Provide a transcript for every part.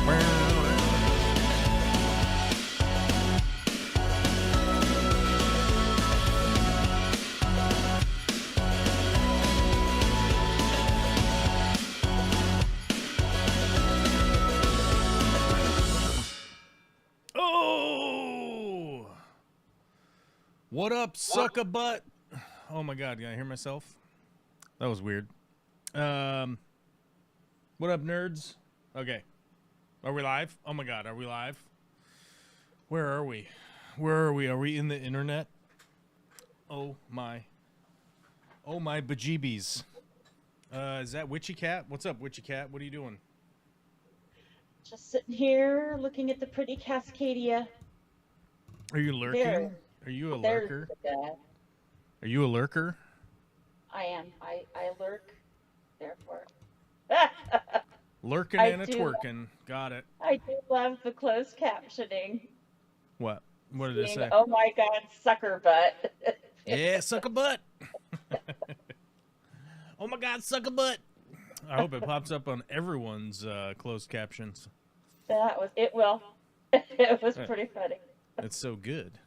Oh! What up, suck a butt? Oh my god, can I hear myself? That was weird. What up, nerds? Okay. Are we live? Oh my god, are we live? Where are we? Where are we? Are we in the internet? Oh my. Oh my bejeebies. Is that Witchy Cat? What's up, Witchy Cat? What are you doing? Just sitting here looking at the pretty Cascadia. Are you lurking? Are you a lurker? Are you a lurker? I am. I lurk, therefore. Lurking and a twerking. Got it. I do love the closed captioning. What? What did it say? Oh my god, sucker butt. Yeah, suck a butt. Oh my god, suck a butt. I hope it pops up on everyone's closed captions. It will. It was pretty funny. It's so good.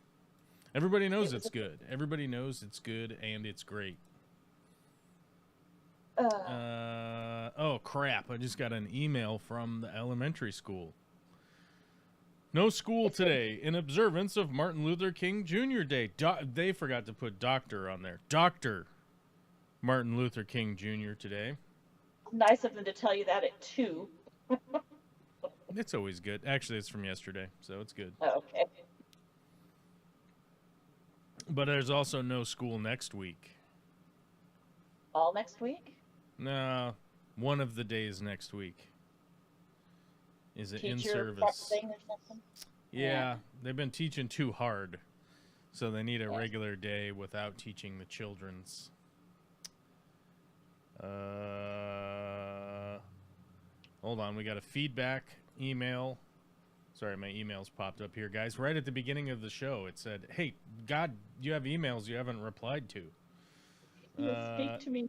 Everybody knows it's good. Everybody knows it's good and it's great. Oh crap, I just got an email from the elementary school. No school today in observance of Martin Luther King Jr. Day. They forgot to put doctor on there. Dr. Martin Luther King Jr. today. Nice of them to tell you that at 2. It's always good. Actually, it's from yesterday, so it's good. Oh, okay. But there's also no school next week. All next week? No, one of the days next week. Is it in service? Or something? Yeah, they've been teaching too hard. So they need a regular day without teaching the children's. Hold on, we got a feedback email. Sorry, my emails popped up here, guys. Right at the beginning of the show, it said, "Hey, God, you have emails you haven't replied to." Speak to me.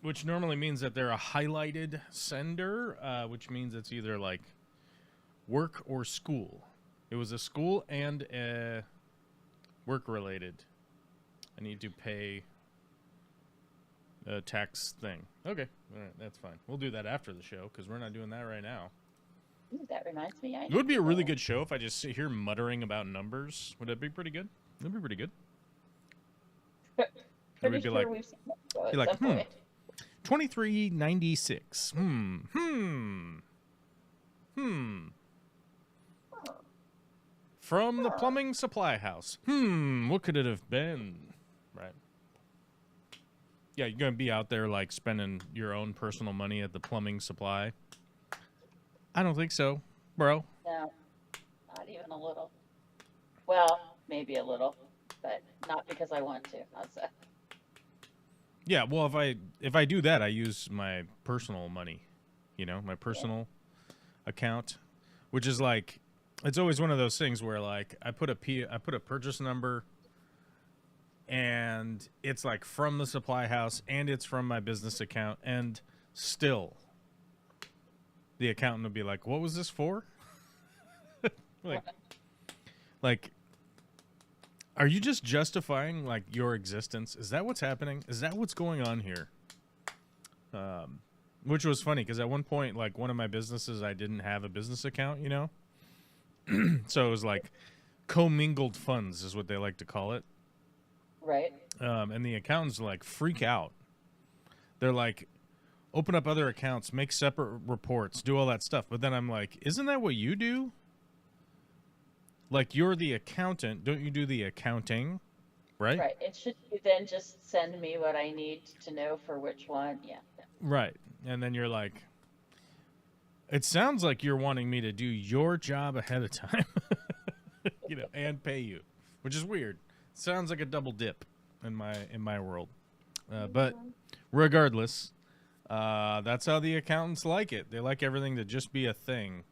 Which normally means that they're a highlighted sender, which means it's either like work or school. It was a school and a work related. I need to pay a tax thing. Okay, all right, that's fine. We'll do that after the show because we're not doing that right now. Ooh, that reminds me. It would be a really good show if I just sit here muttering about numbers. Would that be pretty good? That'd be pretty good. Pretty sure like, we've seen that show be like, 2396. From the plumbing supply house. What could it have been? Right. Yeah, you're going to be out there like spending your own personal money at the plumbing supply. I don't think so, bro. No, not even a little. Well, maybe a little, but not because I want to. How's that? Yeah, well, if I do that, I use my personal money, my personal account, which is like, it's always one of those things where like I put a purchase number, and it's like from the supply house, and it's from my business account, and still, the accountant will be like, "What was this for?" like. Are you just justifying, like, your existence? Is that what's happening? Is that what's going on here? Which was funny, because at one point, like, one of my businesses, I didn't have a business account, So it was, like, commingled funds is what they like to call it. Right. And the accountants, like, freak out. They're like, open up other accounts, make separate reports, do all that stuff. But then I'm like, isn't that what you do? Like, you're the accountant. Don't you do the accounting? Right? Right. It should then just send me what I need to know for which one. Yeah. Right. And then you're like, it sounds like you're wanting me to do your job ahead of time, and pay you, which is weird. Sounds like a double dip in my world. But regardless, that's how the accountants like it. They like everything to just be a thing.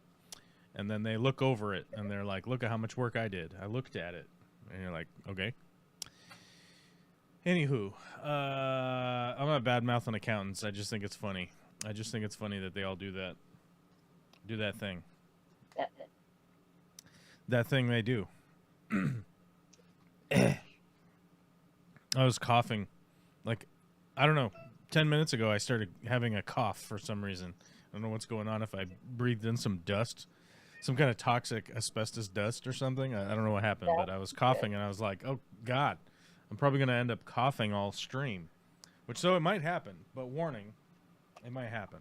And then they look over it, and they're like, look at how much work I did. I looked at it. And you're like, okay. Anywho, I'm not bad-mouthing accountants. I just think it's funny. I just think it's funny that they all do that. Do that thing. That, That thing they do. I was coughing. Like, I don't know. 10 minutes ago, I started having a cough for some reason. I don't know what's going on. If I breathed in some dust, some kind of toxic asbestos dust or something. I don't know what happened, but I was coughing, and I was like, oh, God. I'm probably going to end up coughing all stream. Which, so it might happen. But warning, it might happen.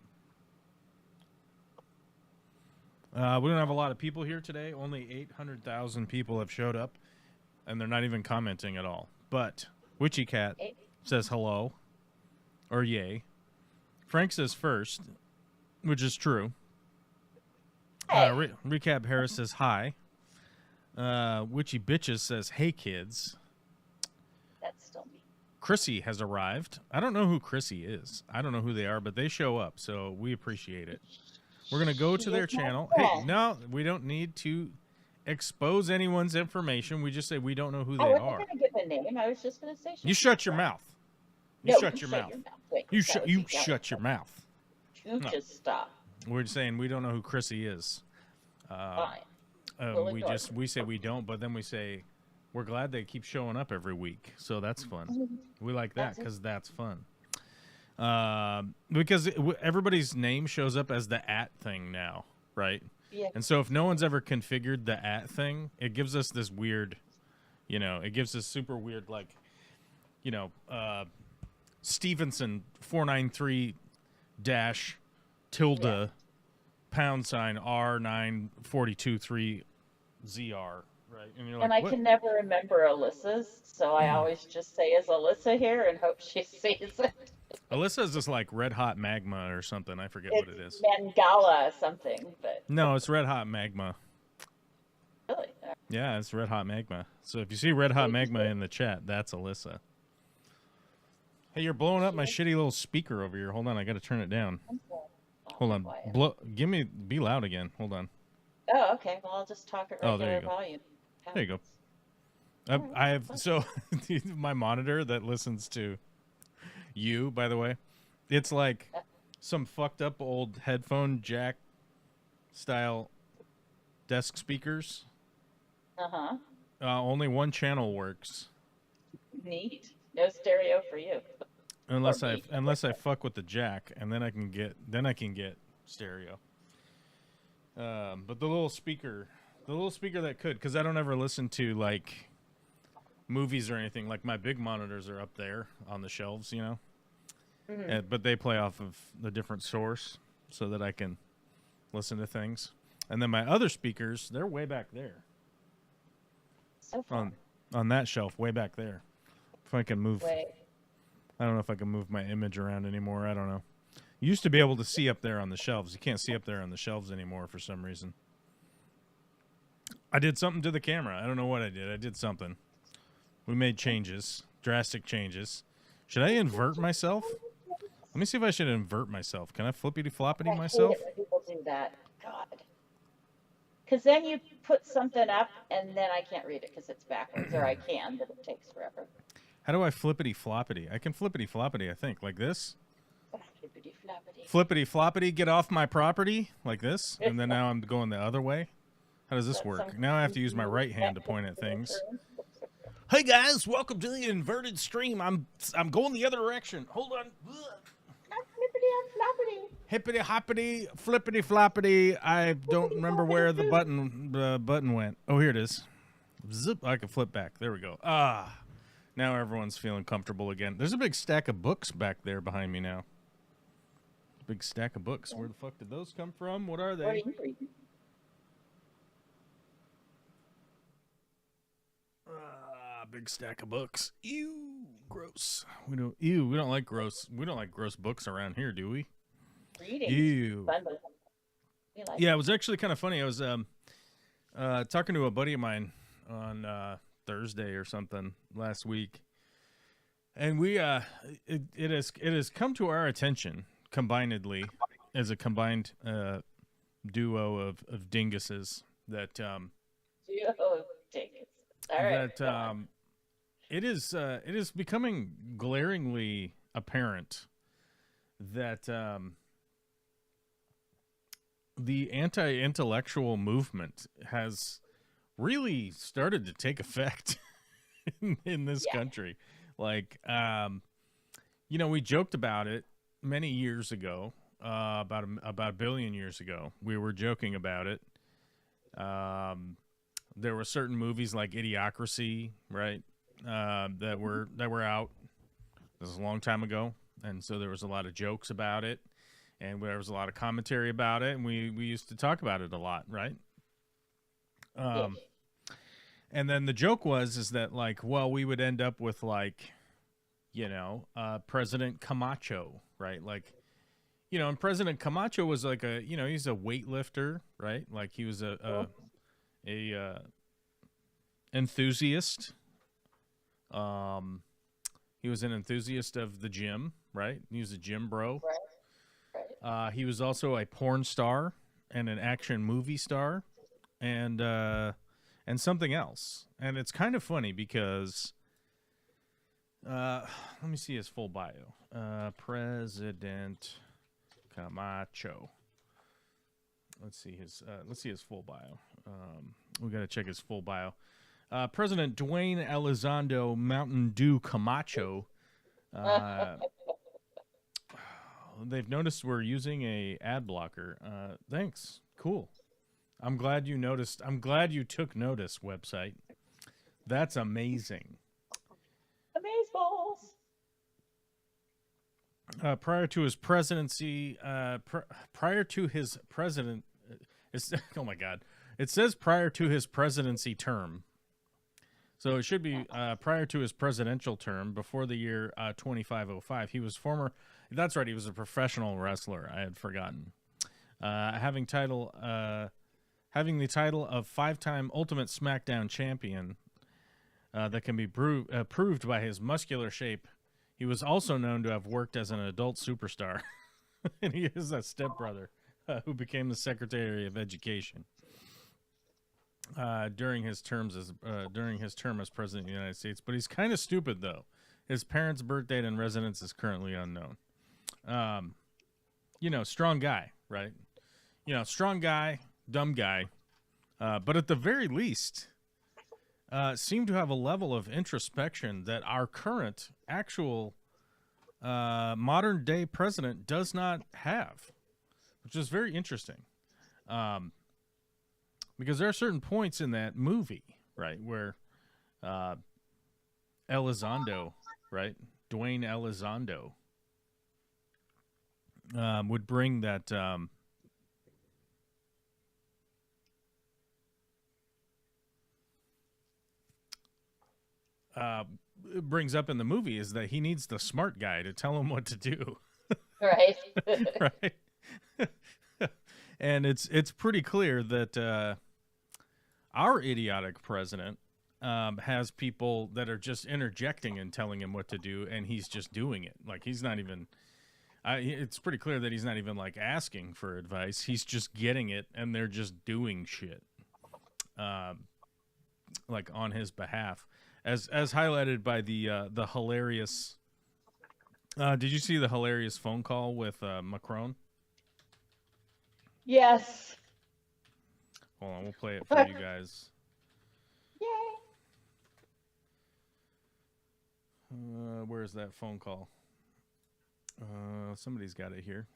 We don't have a lot of people here today. Only 800,000 people have showed up, and they're not even commenting at all. But Witchy Cat says hello, or yay. Frank says first, which is true. hey, Recap Harris says hi. Witchy Bitches says hey, kids. that's still me. Chrissy has arrived. I don't know who Chrissy is. I don't know who they are, but they show up, so we appreciate it. We're going to go to their channel. Hey, no, we don't need to expose anyone's information. We just say we don't know who they I are. wasn't going to give a name. I was just going to say. You shut your mouth. You No, shut your mouth. Wait, You that would you be yelling. shut your mouth. You No. just stop. We're saying we don't know who Chrissy is. Fine. We'll We ignore we say we don't, but then we say we're glad they keep showing up every week. So that's fun. We like that because that's fun. Because everybody's name shows up as the @ thing now, right? Yeah. And so if no one's ever configured the @ thing, it gives us this weird, it gives us super weird, like, Stevenson 493 dash tilde pound sign R9423 ZR, right? And you're like, And I what? can never remember Alyssa's, so I always just say, "Is Alyssa here?" and hope she sees it. Alyssa is just like Red Hot Magma or something. I forget what it is. Mangala something, but No, it's Red Hot Magma. really. Yeah, it's Red Hot Magma. So if you see Red Hot Magma in the chat, that's Alyssa. Hey, you're blowing up my shitty little speaker over here. Hold on, I got to turn it down. Hold on. Be loud again. Hold on. Oh, okay. Well, I'll just talk at Oh, there regular you go. volume. There you go. I have so my monitor that listens to you, by the way, it's like some fucked up old headphone jack style desk speakers. Uh-huh. Only one channel works. Neat. No stereo for you. Unless Or I me. fuck with the jack, and then I can get stereo. But the little speaker that could, because I don't ever listen to like movies or anything. Like my big monitors are up there on the shelves, Mhm. but they play off of the different source so that I can listen to things. And then my other speakers, they're way back there So far. on that shelf, way back there. If I can move. Wait. I don't know if I can move my image around anymore. I don't know. You used to be able to see up there on the shelves. You can't see up there on the shelves anymore for some reason. I did something to the camera. I don't know what I did. I did something. We made changes, drastic changes. Should I invert myself? Let me see if I should invert myself. Can I flippity-floppity I myself? hate it when people do that. God. Because then you put something up, and then I can't read it because it's backwards, or I can, but it takes forever. How do I flippity-floppity? I can flippity-floppity, I think. Like this? Flippity-flappity. Flippity-floppity, get off my property? Like this? And then now I'm going the other way? How does this That's work? some Now I have to use my right hand to point at things. Hey guys, welcome to the inverted stream. I'm going the other direction. Hold on. Flippity-flappity. Hippity hoppity, flippity floppity. I don't remember where the button went. Oh, here it is. Zip. I can flip back. There we go. Now everyone's feeling comfortable again. There's a big stack of books back there behind me now. Big stack of books. Where the fuck did those come from? What are What are they? you reading? Big stack of books. Ew, gross. We don't like gross. We don't like gross books around here, do we? Reading. Ew. Fun, but we like Yeah, it was actually kind of funny. I was talking to a buddy of mine on Thursday or something last week, and we it has come to our attention combinedly as a combined duo of dinguses that Oh, dang it. All right. that it is becoming glaringly apparent that the anti-intellectual movement has really started to take effect in this country. Like, we joked about it many years ago, about a billion years ago. We were joking about it. There were certain movies like Idiocracy, right, that were out. This is a long time ago, and so there was a lot of jokes about it, and there was a lot of commentary about it, and we used to talk about it a lot, right? And then the joke is that, like, well, we would end up with, like, President Camacho, right? Like, and President Camacho was like he's a weightlifter, right? Like, he was a enthusiast. He was an enthusiast of the gym, right? He was a gym bro. Right. He was also a porn star and an action movie star, and something else. And it's kind of funny because let me see his full bio. President Camacho. Let's see his full bio. We got to check his full bio. President Dwayne Elizondo Mountain Dew Camacho. They've noticed we're using a ad blocker. Thanks. Cool. I'm glad you noticed. I'm glad you took notice, website. That's amazing. Amazeballs. Prior to his presidency, oh my God. It says prior to his presidency term. So it should be prior to his presidential term, before the year 2505. He was that's right, he was a professional wrestler. I had forgotten. Having the title of 5-time Ultimate SmackDown champion that can be proved by his muscular shape. He was also known to have worked as an adult superstar. And he is a stepbrother who became the Secretary of Education during his term as President of the United States. But he's kind of stupid, though. His parents' birth date and residence is currently unknown. Strong guy, right? Strong guy, dumb guy. But at the very least, seem to have a level of introspection that our current actual modern day president does not have, which is very interesting. Because there are certain points in that movie, right, where Elizondo, right, Dwayne Elizondo, would bring that brings up in the movie is that he needs the smart guy to tell him what to do. Right. Right. And it's pretty clear that our idiotic president has people that are just interjecting and telling him what to do, and he's just doing it. Like, he's not even it's pretty clear that he's not even, like, asking for advice. He's just getting it, and they're just doing shit like, on his behalf. As highlighted by the hilarious did you see the hilarious phone call with Macron? Yes. Hold on, we'll play it for you guys. Yay. Where's that phone call? Somebody's got it here.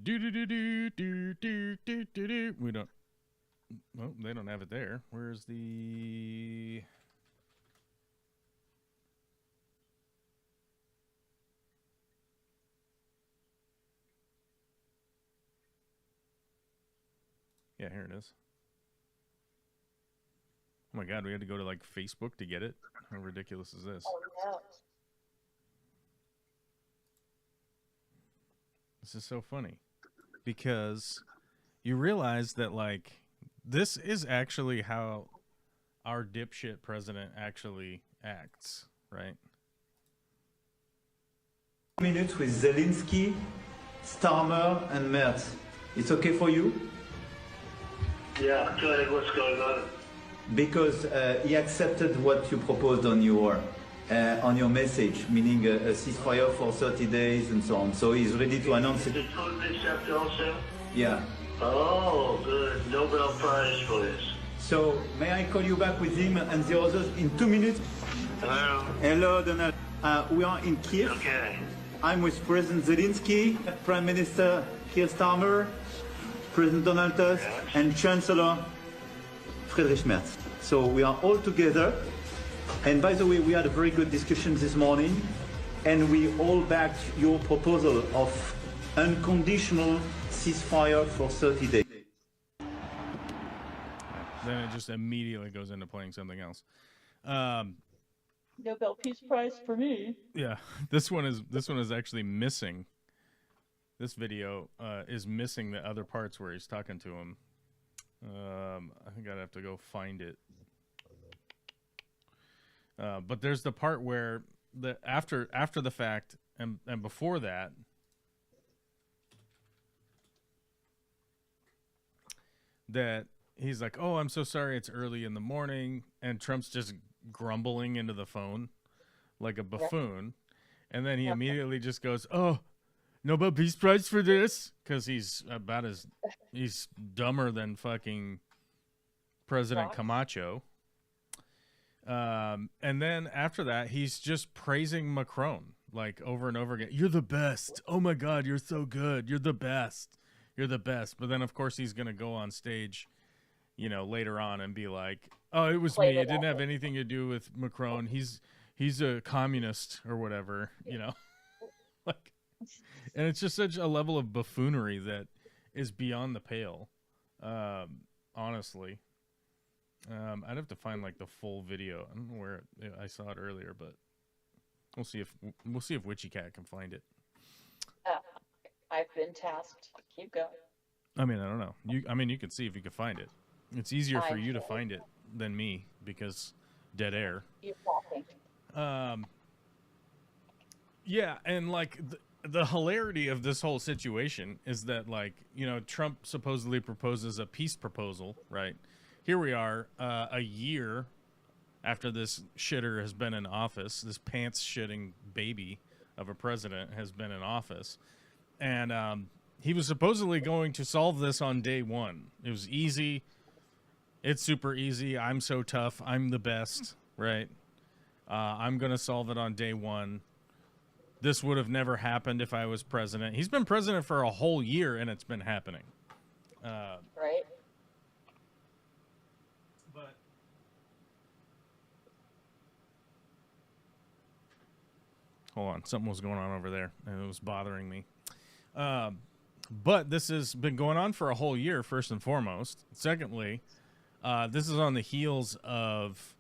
We don't. Well, they don't have it there. Where's the... Yeah, here it is. Oh my God, we had to go to, like, Facebook to get it? How ridiculous is this? Oh, no. This is so funny. Because you realize that, like, this is actually how our dipshit president actually acts, right? Minutes with Zelensky, Starmer, and Merz. It's okay for you? Yeah, tell me what's going on. Because he accepted what you proposed on your on your message, meaning a ceasefire for 30 days and so on. So he's ready to announce it. Did Putin accept also? Yeah. Oh, good. Nobel Prize for this. So may I call you back with him and the others in 2 minutes? Hello? Hello, Donald. We are in Kiev. Okay. I'm with President Zelensky, Prime Minister Keir Starmer, President Donald Tusk, and Chancellor Friedrich Merz. So we are all together. And by the way, we had a very good discussion this morning, and we all backed your proposal of unconditional ceasefire for 30 days. Then it just immediately goes into playing something else. Nobel Peace Prize for me. Yeah, this one is actually missing. This video is missing the other parts where he's talking to him. I think I'd have to go find it. But there's the part where after the fact and before that, that he's like, "Oh, I'm so sorry, it's early in the morning," and Trump's just grumbling into the phone like a buffoon, and then he immediately just goes, "Oh, Nobel Peace Prize for this," because he's dumber than fucking President Camacho. And then after that, he's just praising Macron like over and over again. "You're the best. Oh my God, you're so good. You're the best. You're the best." But then, of course, he's gonna go on stage, you know, later on and be like, "Oh, it was me. It didn't have anything to do with Macron. He's a communist or whatever," you know, like. And it's just such a level of buffoonery that is beyond the pale. Honestly. I'd have to find like the full video. I don't know where I saw it earlier, but we'll see if WitchyCat can find it. I've been tasked. Keep going. I mean, I don't know. You can see if you can find it. It's easier for you to find it than me because dead air. You're talking. Yeah, and like the hilarity of this whole situation is that, like, you know, Trump supposedly proposes a peace proposal, right? Here we are, a year after this shitter has been in office, this pants-shitting baby of a president has been in office, and he was supposedly going to solve this on day one. It was easy. It's super easy. I'm so tough. I'm the best, right? I'm going to solve it on day one. This would have never happened if I was president. He's been president for a whole year, and it's been happening. Right. But hold on, something was going on over there, and it was bothering me. But this has been going on for a whole year, first and foremost. Secondly, this is on the heels of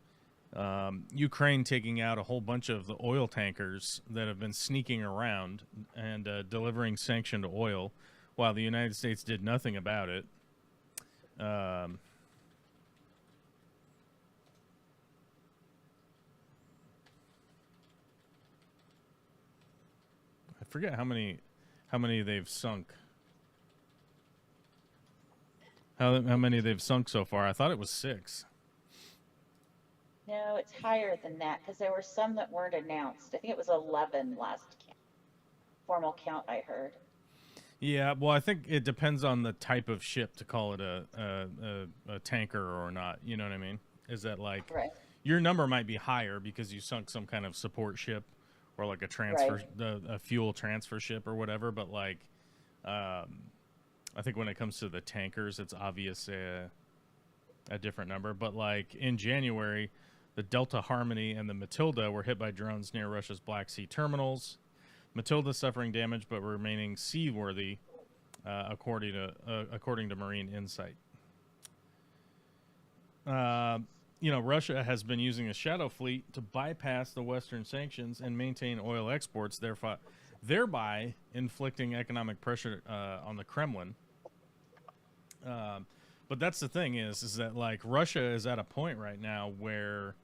Ukraine taking out a whole bunch of the oil tankers that have been sneaking around and delivering sanctioned oil, while the United States did nothing about it. I forget how many they've sunk. How many they've sunk so far? I thought it was 6. No, it's higher than that because there were some that weren't announced. I think it was 11 last formal count I heard. Yeah, well, I think it depends on the type of ship to call it a tanker or not. You know what I mean? Is that like your number might be higher because you sunk some kind of support ship or like a transfer, a fuel transfer ship or whatever. But like, I think when it comes to the tankers, it's obvious a different number. But like in January, the Delta Harmony and the Matilda were hit by drones near Russia's Black Sea terminals. Matilda suffering damage but remaining seaworthy, according to Marine Insight. You know, Russia has been using a shadow fleet to bypass the Western sanctions and maintain oil exports, thereby inflicting economic pressure on the Kremlin. But that's the thing is that like Russia is at a point right now where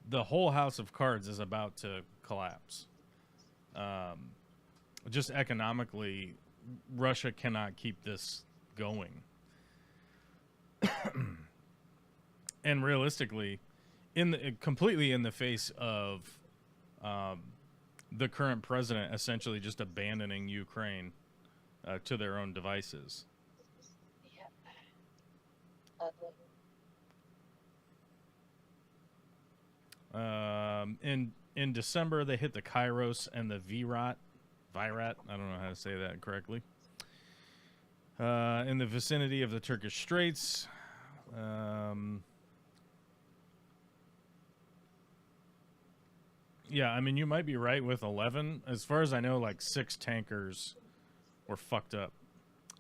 the whole house of cards is about to collapse. Just economically, Russia cannot keep this going. And realistically, completely in the face of the current president essentially just abandoning Ukraine to their own devices. Yep. Ugly. In December, they hit the Kairos and the Virat. I don't know how to say that correctly. In the vicinity of the Turkish Straits. Yeah, I mean, you might be right with 11. As far as I know, like 6 tankers were fucked up.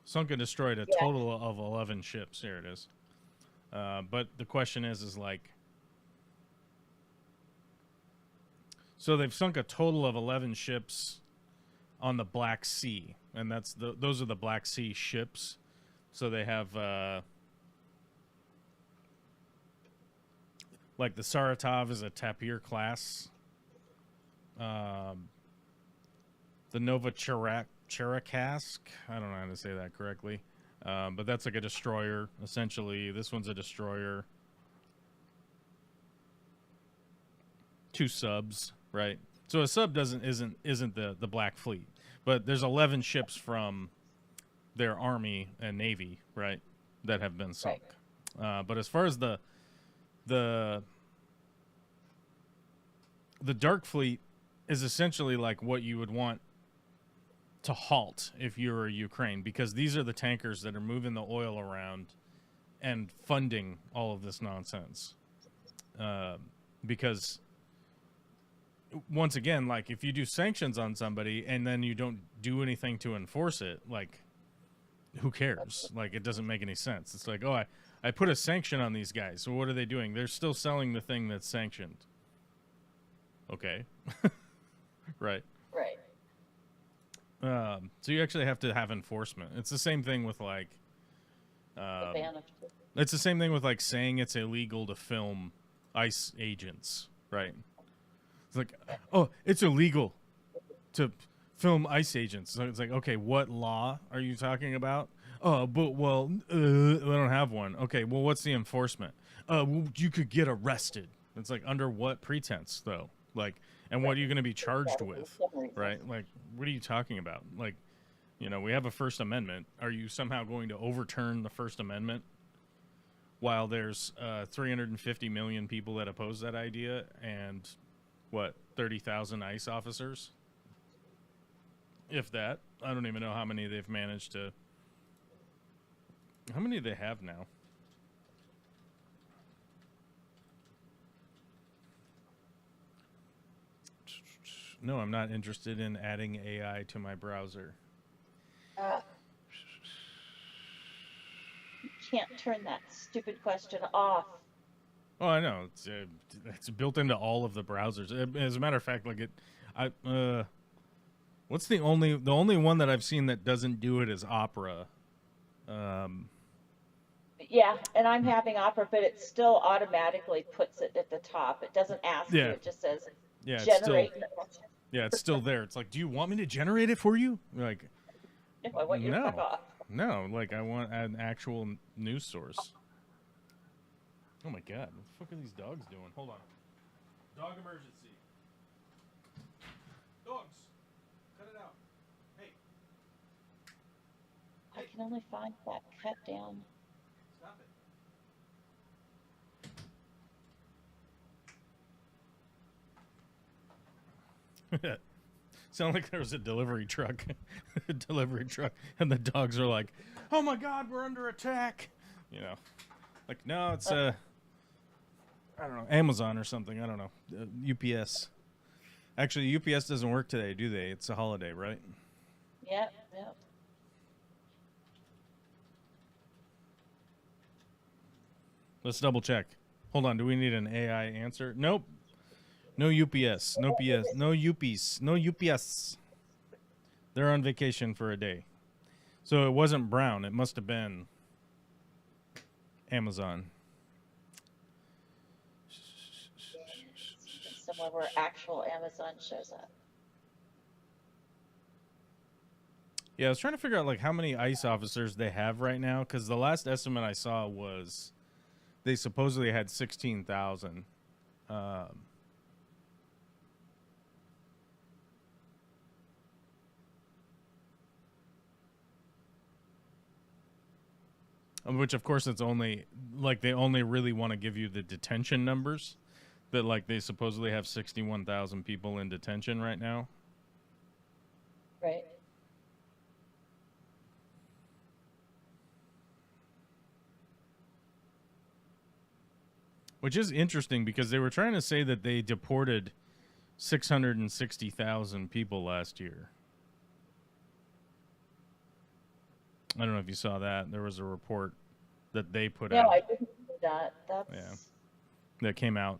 Sunk and destroyed a total of 11 ships. Here it is. But the question is like... So they've sunk a total of 11 ships on the Black Sea. And those are the Black Sea ships. So they have... like the Saratov is a Tapir class. The Nova Cherakask, I don't know how to say that correctly, but that's like a destroyer, essentially. This one's a destroyer. 2 subs, right? So a sub isn't the Black Fleet, but there's 11 ships from their army and navy, right, that have been sunk. Right. But as far as the Dark Fleet is essentially like what you would want to halt if you were Ukraine, because these are the tankers that are moving the oil around and funding all of this nonsense. Because once again, like if you do sanctions on somebody and then you don't do anything to enforce it, like who cares? Like it doesn't make any sense. It's like, oh, I put a sanction on these guys. So what are they doing? They're still selling the thing that's sanctioned. Okay. Right. So you actually have to have enforcement. It's the same thing with like it's the same thing with like saying it's illegal to film ICE agents, right? It's like, oh, it's illegal to film ICE agents. So it's like, okay, what law are you talking about? Oh, but well, I don't have one. Okay, well, what's the enforcement? Well, you could get arrested. It's like, under what pretense though? Like, and what are you going to be charged with, right? Like, what are you talking about? Like, you know, we have a First Amendment. Are you somehow going to overturn the First Amendment while there's 350 million people that oppose that idea and, what, 30,000 ICE officers? If that. I don't even know how many they've managed to... How many do they have now? No, I'm not interested in adding AI to my browser. You can't turn that stupid question off. Oh, I know. It's built into all of the browsers. As a matter of fact, like what's the only one that I've seen that doesn't do it is Opera. Yeah, and I'm having Opera, but it still automatically puts it at the top. It doesn't ask you. It just says generate. It's still there. It's like, do you want me to generate it for you? Like, no, I want you to fuck off. No, like I want an actual news source. Oh my god, what the fuck are these dogs doing? Hold on. Dog emergency. Dogs, cut it out. Hey. I can only find that cut down. Stop it. Sound like there was a delivery truck. And the dogs are like, oh my god, we're under attack. You know, like, no, it's I don't know, Amazon or something. I don't know, UPS. Actually, UPS doesn't work today, do they? It's a holiday, right? Yep. Let's double check. Hold on, do we need an AI answer? Nope. No UPS. No PS. No UPs. No UPS. They're on vacation for a day. So it wasn't Brown. It must have been Amazon. Somewhere where actual Amazon shows up. Yeah, I was trying to figure out like how many ICE officers they have right now, because the last estimate I saw was they supposedly had 16,000. Which, of course, it's only like they only really want to give you the detention numbers. That like they supposedly have 61,000 people in detention right now. Right. Which is interesting because they were trying to say that they deported 660,000 people last year. I don't know if you saw that. There was a report that they put out. No, I didn't see that. That's... Yeah. That came out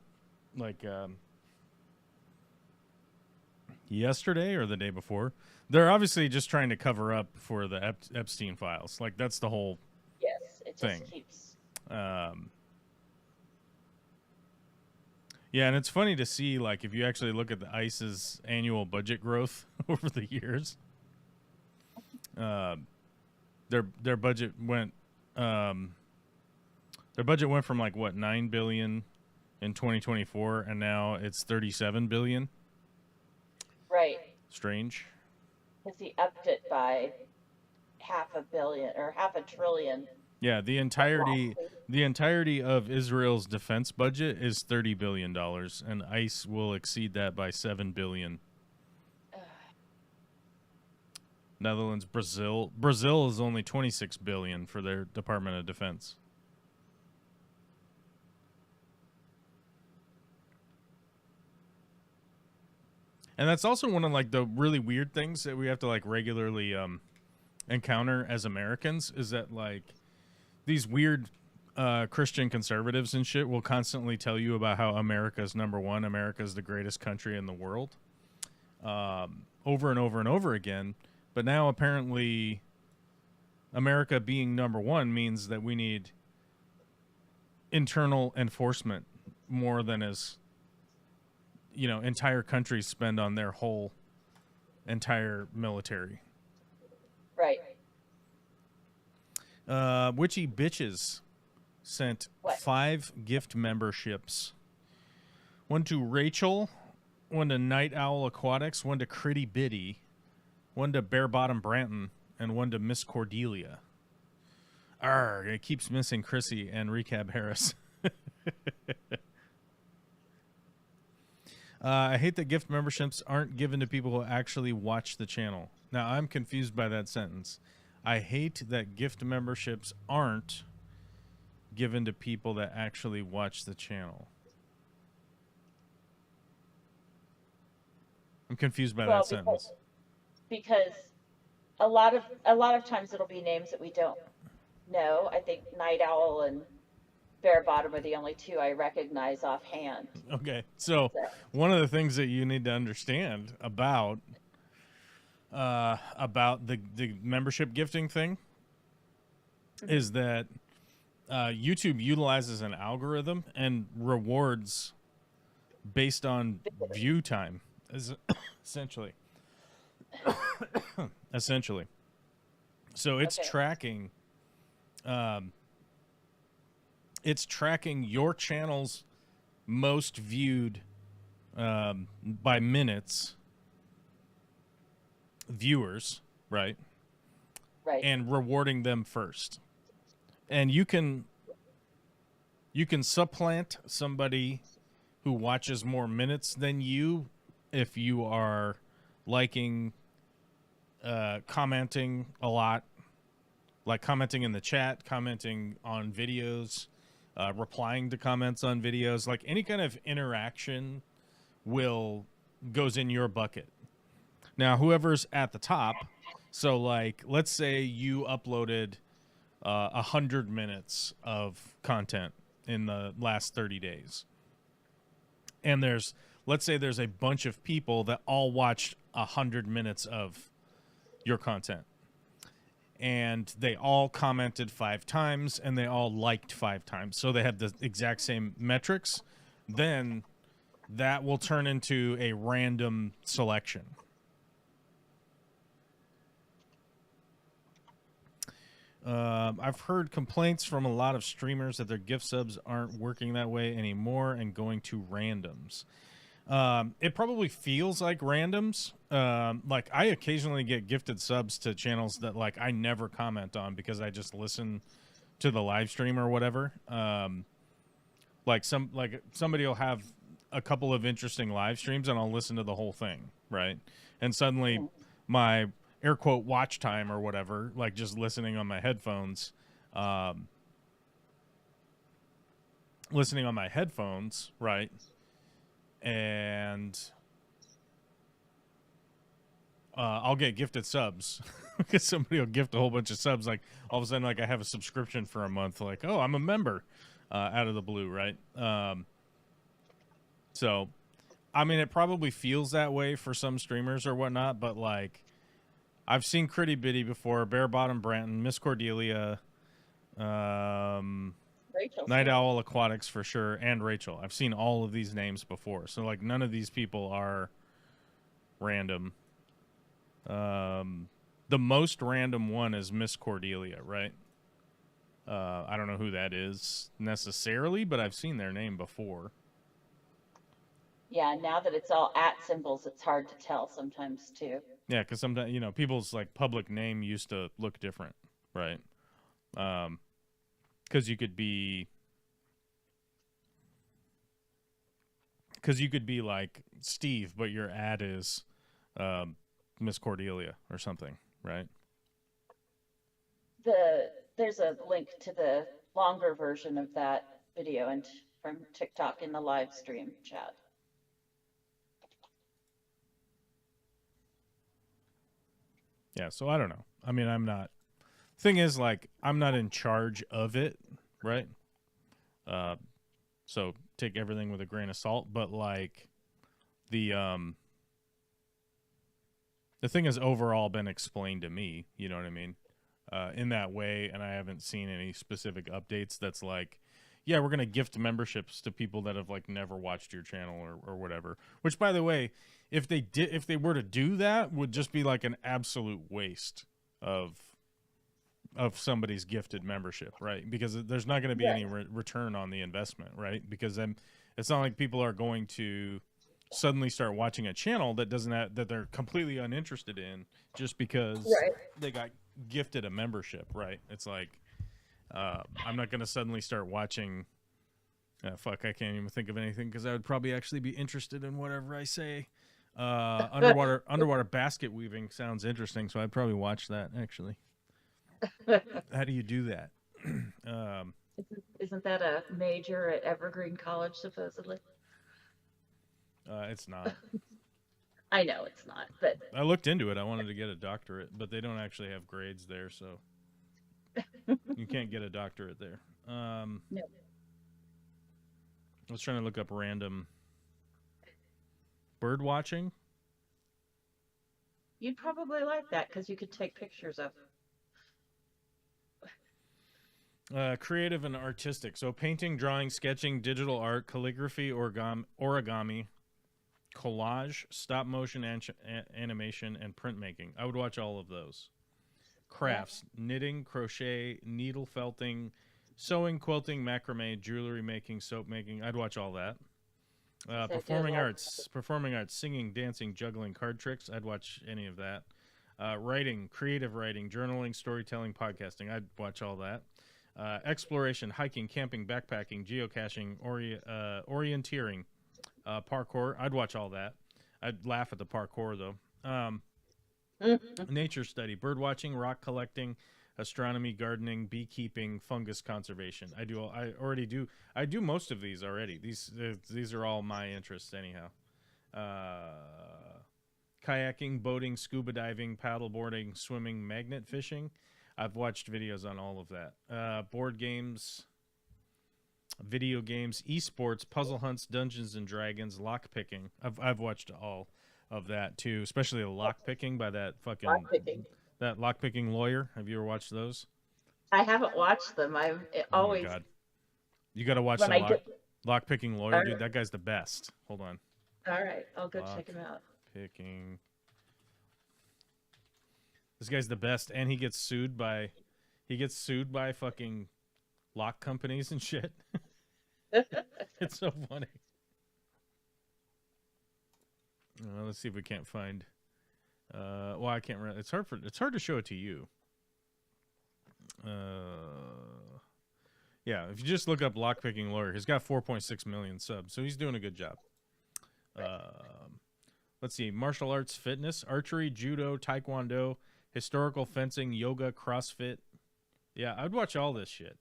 like yesterday or the day before. They're obviously just trying to cover up for the Epstein files. Like that's the whole Yes, it just thing. keeps... Yeah, and it's funny to see, like, if you actually look at the ICE's annual budget growth over the years, their budget went from like what, 9 billion in 2024, and now it's 37 billion. Right. Strange. Because he upped it by $500 million or $500 billion. Yeah, the entirety of Israel's defense budget is $30 billion, and ICE will exceed that by $7 billion. Netherlands, Brazil is only $26 billion for their Department of Defense. And that's also one of like the really weird things that we have to like regularly encounter as Americans is that like these weird Christian conservatives and shit will constantly tell you about how America's number one, America's the greatest country in the world, over and over and over again. But now apparently America being number one means that we need internal enforcement more than as, you know, entire countries spend on their whole entire military. Right. Witchy Bitches sent 5 gift memberships. One to Rachel, one to Night Owl Aquatics, one to Critty Bitty, one to Bare Bottom Branton, and one to Miss Cordelia. Arrgh, it keeps missing Chrissy and Recab Harris. I hate that gift memberships aren't given to people who actually watch the channel. Now, I'm confused by that sentence. I hate that gift memberships aren't given to people that actually watch the channel. I'm confused by that sentence. Because a lot of times it'll be names that we don't know. I think Night Owl and Bare Bottom are the only two I recognize offhand. Okay, so one of the things that you need to understand about the membership gifting thing is that YouTube utilizes an algorithm and rewards based on view time, essentially. Essentially. So it's tracking your channel's most viewed by minutes viewers, right? Right. And rewarding them first. And you can supplant somebody who watches more minutes than you if you are liking, commenting a lot, like commenting in the chat, commenting on videos, replying to comments on videos, like any kind of interaction goes in your bucket. Now, whoever's at the top, so like, let's say you uploaded 100 minutes of content in the last 30 days. And let's say there's a bunch of people that all watched 100 minutes of your content. And they all commented 5 times and they all liked 5 times. So they have the exact same metrics. Then that will turn into a random selection. I've heard complaints from a lot of streamers that their gift subs aren't working that way anymore and going to randoms. It probably feels like randoms. Like I occasionally get gifted subs to channels that like I never comment on because I just listen to the live stream or whatever. Like somebody will have a couple of interesting live streams and I'll listen to the whole thing, right? And suddenly my air quote watch time or whatever, like just listening on my headphones, right? And I'll get gifted subs because somebody will gift a whole bunch of subs. Like all of a sudden, like I have a subscription for a month. Like, oh, I'm a member out of the blue, right? So, I mean, it probably feels that way for some streamers or whatnot. But like, I've seen Critty Bitty before, Bare Bottom Branton, Miss Cordelia, Night Owl Aquatics for sure, and Rachel. I've seen all of these names before. So like none of these people are random. The most random one is Miss Cordelia, right? I don't know who that is necessarily, but I've seen their name before. Yeah, now that it's all at symbols, it's hard to tell sometimes too. Yeah, because sometimes, you know, people's like public name used to look different, right? Because you could be like Steve, but your ad is Miss Cordelia or something, right? There's a link to the longer version of that video and from TikTok in the live stream chat. Yeah, so I don't know. I mean, I'm not. Thing is, like, I'm not in charge of it, right? So take everything with a grain of salt. But like, the thing has overall been explained to me. You know what I mean? In that way, and I haven't seen any specific updates. That's like, yeah, we're gonna gift memberships to people that have like never watched your channel or whatever. Which, by the way, if they were to do that, would just be like an absolute waste of somebody's gifted membership, right? Because there's not going to be any return on the investment, right? Because then it's not like people are going to suddenly start watching a channel that doesn't have, that they're completely uninterested in just because they got gifted a membership, right? It's like I'm not going to suddenly start watching. Fuck, I can't even think of anything because I would probably actually be interested in whatever I say. Underwater basket weaving sounds interesting, so I'd probably watch that actually. How do you do that? Isn't that a major at Evergreen College, supposedly? It's not. I know it's not, but I looked into it. I wanted to get a doctorate, but they don't actually have grades there, so you can't get a doctorate there. no. I was trying to look up random bird watching. You'd probably like that because you could take pictures of. Creative and artistic. So painting, drawing, sketching, digital art, calligraphy, origami, collage, stop motion animation, and printmaking. I would watch all of those. Crafts, knitting, crochet, needle felting, sewing, quilting, macrame, jewelry making, soap making. I'd watch all that. Performing arts, singing, dancing, juggling, card tricks. I'd watch any of that. Writing, creative writing, journaling, storytelling, podcasting. I'd watch all that. Exploration, hiking, camping, backpacking, geocaching, orienteering, parkour. I'd watch all that. I'd laugh at the parkour though. Nature study, bird watching, rock collecting, astronomy, gardening, beekeeping, fungus conservation. I do most of these already. These are all my interests anyhow. Kayaking, boating, scuba diving, paddleboarding, swimming, magnet fishing. I've watched videos on all of that. Board games, video games, esports, puzzle hunts, Dungeons and Dragons, lock picking. I've watched all of that too, especially the lock picking by that fucking that lock picking lawyer. Have you ever watched those? I haven't watched them. I've always. Oh my God. You got to watch the lock picking lawyer, dude. That guy's the best. Hold on. All right, I'll go check him out. Picking. This guy's the best, and he gets sued by he gets sued by fucking lock companies and shit. It's so funny. Let's see if we can't find. Well, I can't. It's hard to show it to you. Yeah, if you just look up lockpicking lawyer, he's got 4.6 million subs, so he's doing a good job. Let's see, martial arts, fitness, archery, judo, taekwondo, historical fencing, yoga, CrossFit. Yeah, I'd watch all this shit.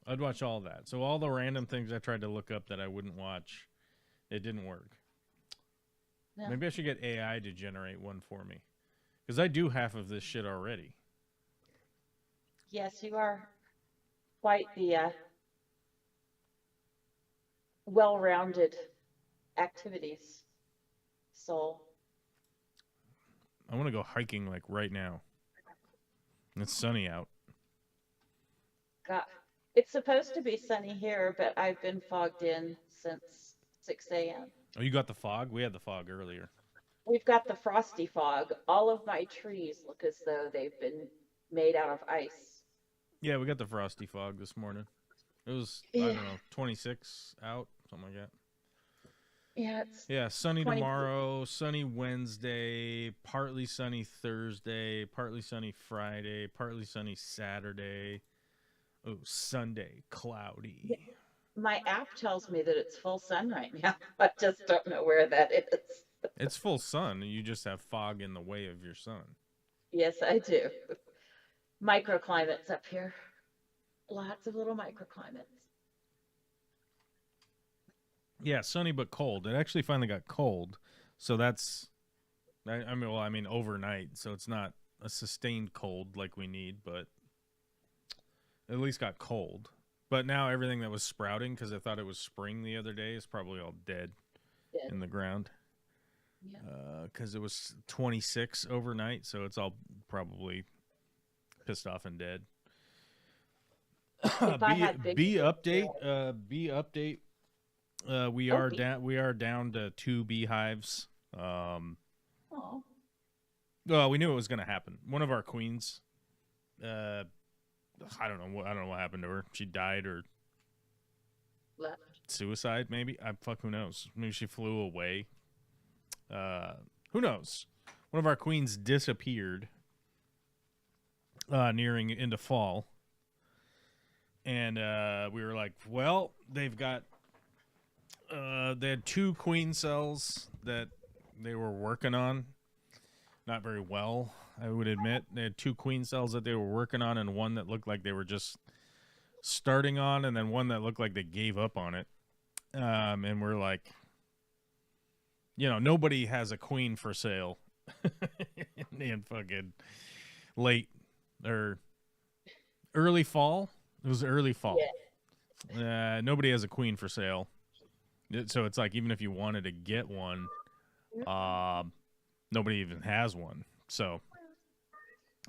I'd watch all that. So all the random things I tried to look up that I wouldn't watch, it didn't work. No. Maybe I should get AI to generate one for me, because I do half of this shit already. Yes, you are quite the well-rounded activities soul. I want to go hiking like right now. It's sunny out. God, it's supposed to be sunny here, but I've been fogged in since 6 a.m. Oh, you got the fog? We had the fog earlier. We've got the frosty fog. All of my trees look as though they've been made out of ice. Yeah, we got the frosty fog this morning. It was, I don't know, 26 out, something like that. Yeah, it's Sunny 20. tomorrow, sunny Wednesday, partly sunny Thursday, partly sunny Friday, partly sunny Saturday. Oh, Sunday, cloudy. My app tells me that it's full sun right now. I just don't know where that is. It's full sun. You just have fog in the way of your sun. Yes, I do. Microclimates up here. Lots of little microclimates. Yeah, sunny but cold. It actually finally got cold. So that's, I mean, overnight. So it's not a sustained cold like we need, but at least got cold. But now everything that was sprouting, because I thought it was spring the other day, is probably all dead in the ground. Yeah. Because it was 26 overnight, so it's all probably pissed off and dead. B update. We are down to 2 beehives. Oh. Well, we knew it was going to happen. One of our queens, I don't know what happened to her. She died or Left. suicide, maybe. Who knows? Maybe she flew away. Who knows? One of our queens disappeared nearing into fall. And we were like, well, they've got they had 2 queen cells that they were working on. Not very well, I would admit. They had 2 queen cells that they were working on, and one that looked like they were just starting on, and then one that looked like they gave up on it. And we're like, nobody has a queen for sale in fucking late or early fall. It was early fall. Yeah. Nobody has a queen for sale. So it's like, even if you wanted to get one, nobody even has one. So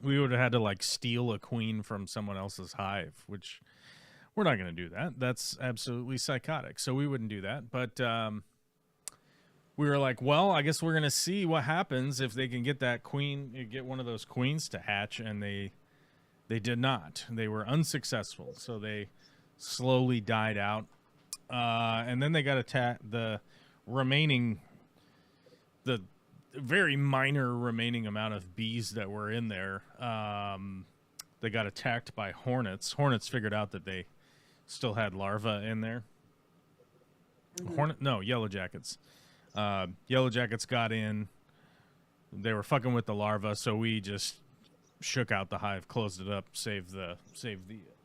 we would have had to like steal a queen from someone else's hive, which we're not going to do that. That's absolutely psychotic. So we wouldn't do that. But we were like, well, I guess we're going to see what happens if they can get that queen, get one of those queens to hatch. And they did not. They were unsuccessful. So they slowly died out. And then they got attacked. The very minor remaining amount of bees that were in there, they got attacked by hornets. Hornets figured out that they still had larvae in there. Mm-hmm. Yellow jackets. Yellow jackets got in. They were fucking with the larvae, so we just shook out the hive, closed it up, saved the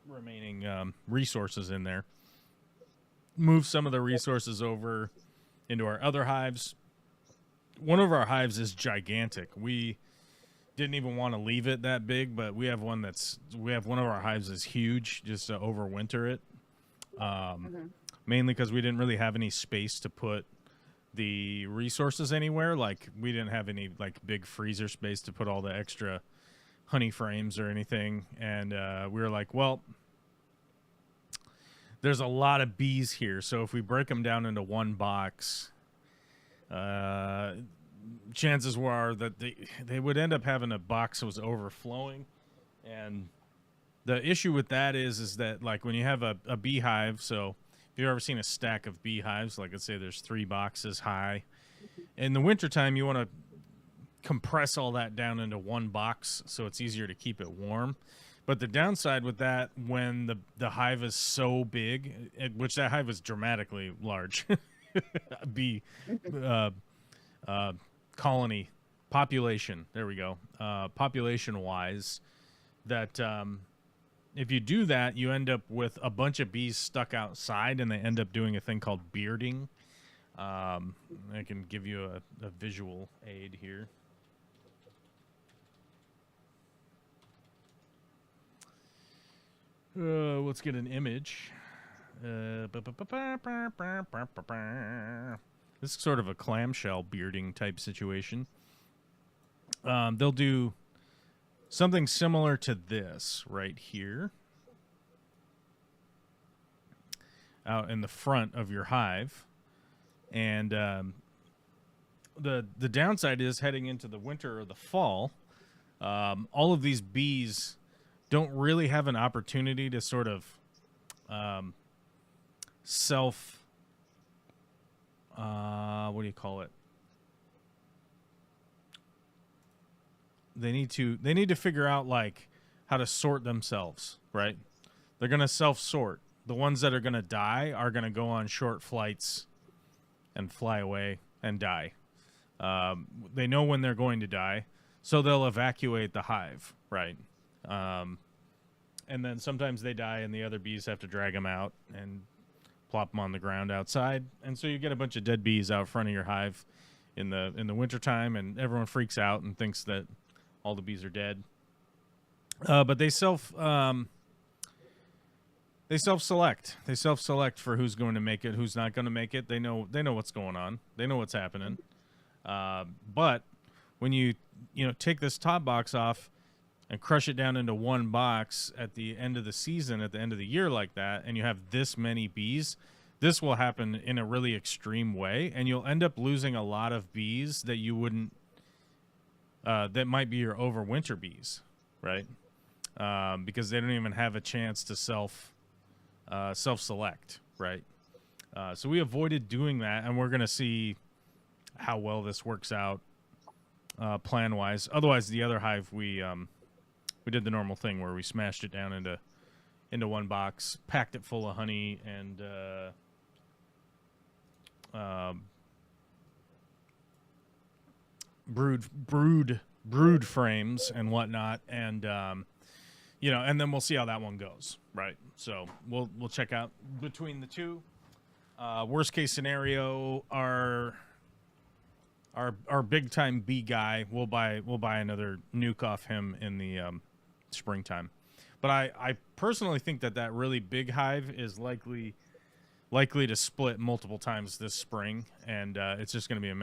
remaining resources in there. Moved some of the resources over into our other hives. One of our hives is gigantic. We didn't even want to leave it that big, but we have one of our hives is huge, just to overwinter it. Mainly because we didn't really have any space to put the resources anywhere. Like, we didn't have any like big freezer space to put all the extra honey frames or anything. And we were like, well, there's a lot of bees here, so if we break them down into one box, chances were that they would end up having a box that was overflowing, and The issue with that is that like when you have a beehive, so if you've ever seen a stack of beehives, like let's say there's 3 boxes high. In the wintertime, you want to compress all that down into one box so it's easier to keep it warm. But the downside with that, when the hive is so big, which that hive is dramatically large, bee colony population, there we go, population-wise, that if you do that, you end up with a bunch of bees stuck outside, and they end up doing a thing called bearding. I can give you a visual aid here. Let's get an image. This is sort of a clamshell bearding type situation. They'll do something similar to this right here out in the front of your hive. And the downside is heading into the winter or the fall, all of these bees don't really have an opportunity to sort of self what do you call it? They need to figure out like how to sort themselves, right? They're going to self-sort. The ones that are going to die are going to go on short flights and fly away and die. They know when they're going to die, so they'll evacuate the hive, right? And then sometimes they die and the other bees have to drag them out and plop them on the ground outside. And so you get a bunch of dead bees out front of your hive in the wintertime, and everyone freaks out and thinks that all the bees are dead. But they self-select. They self-select for who's going to make it, who's not going to make it. They know what's going on. They know what's happening. But when you take this top box off and crush it down into one box at the end of the season, at the end of the year like that, and you have this many bees, this will happen in a really extreme way, and you'll end up losing a lot of bees that you wouldn't, that might be your overwinter bees, right? Because they don't even have a chance to self-select, right? So we avoided doing that, and we're going to see how well this works out plan-wise. Otherwise, the other hive, we did the normal thing where we smashed it down into one box, packed it full of honey, and brood frames and whatnot, and and then we'll see how that one goes, right? So we'll check out between the two. Worst case scenario, our big time bee guy, we'll buy another nuke off him in the springtime. But I personally think that really big hive is likely to split multiple times this spring, and it's just going to be a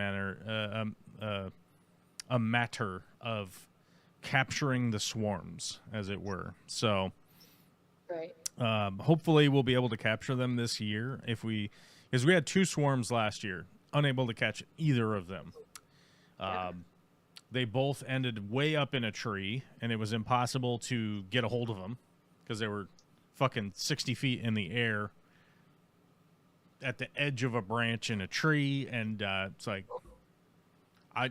matter of capturing the swarms, as it were. So Right. hopefully we'll be able to capture them this year, because we had 2 swarms last year, unable to catch either of them. They both ended way up in a tree, and it was impossible to get a hold of them because they were fucking 60 feet in the air at the edge of a branch in a tree, and it's like,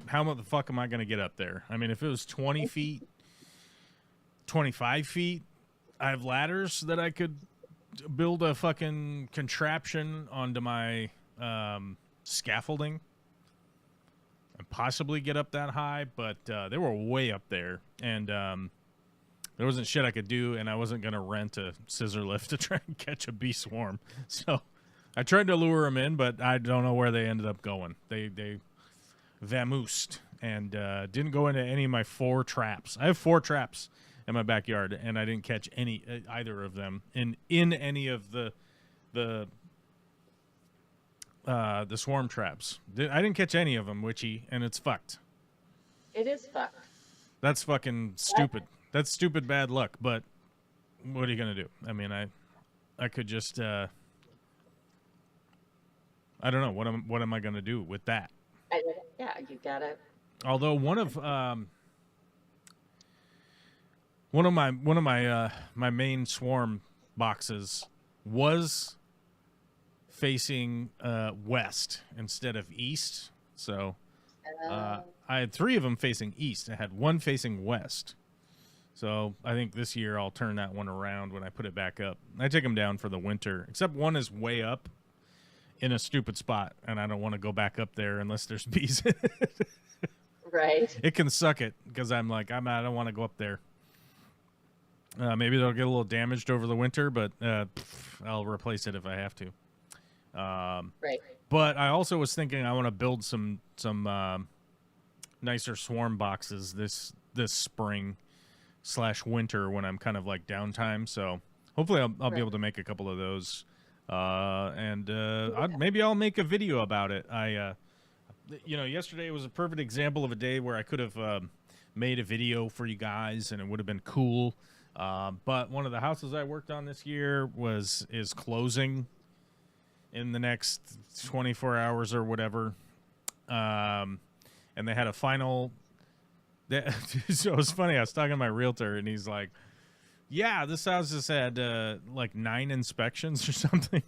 how the fuck am I going to get up there? I mean, if it was 20 feet, 25 feet, I have ladders that I could build a fucking contraption onto my scaffolding and possibly get up that high, but they were way up there, and there wasn't shit I could do, and I wasn't going to rent a scissor lift to try and catch a bee swarm. So I tried to lure them in, but I don't know where they ended up going. They vamoosed and didn't go into any of my 4 traps. I have 4 traps in my backyard, and I didn't catch either of them in any of the swarm traps. I didn't catch any of them, Witchy, and it's fucked. It is fucked. That's fucking stupid. That's stupid bad luck, but what are you going to do? I mean, I could just, I don't know. What am I going to do with that? Yeah, you gotta. Although one One of my my main swarm boxes was facing west instead of east. So I had 3 of them facing east. I had 1 facing west. So I think this year I'll turn that one around when I put it back up. I take them down for the winter, except one is way up in a stupid spot, and I don't want to go back up there unless there's bees in it. Right. It can suck it because I don't want to go up there. Maybe they'll get a little damaged over the winter, but I'll replace it if I have to. Right. But I also was thinking I want to build some nicer swarm boxes this spring / winter when I'm kind of like downtime. So hopefully I'll be able to make a couple of those. Maybe I'll make a video about it. Yesterday was a perfect example of a day where I could have made a video for you guys and it would have been cool. But one of the houses I worked on this year is closing in the next 24 hours or whatever. And they had a final. So it was funny. I was talking to my realtor and he's like, yeah, this house has had like 9 inspections or something.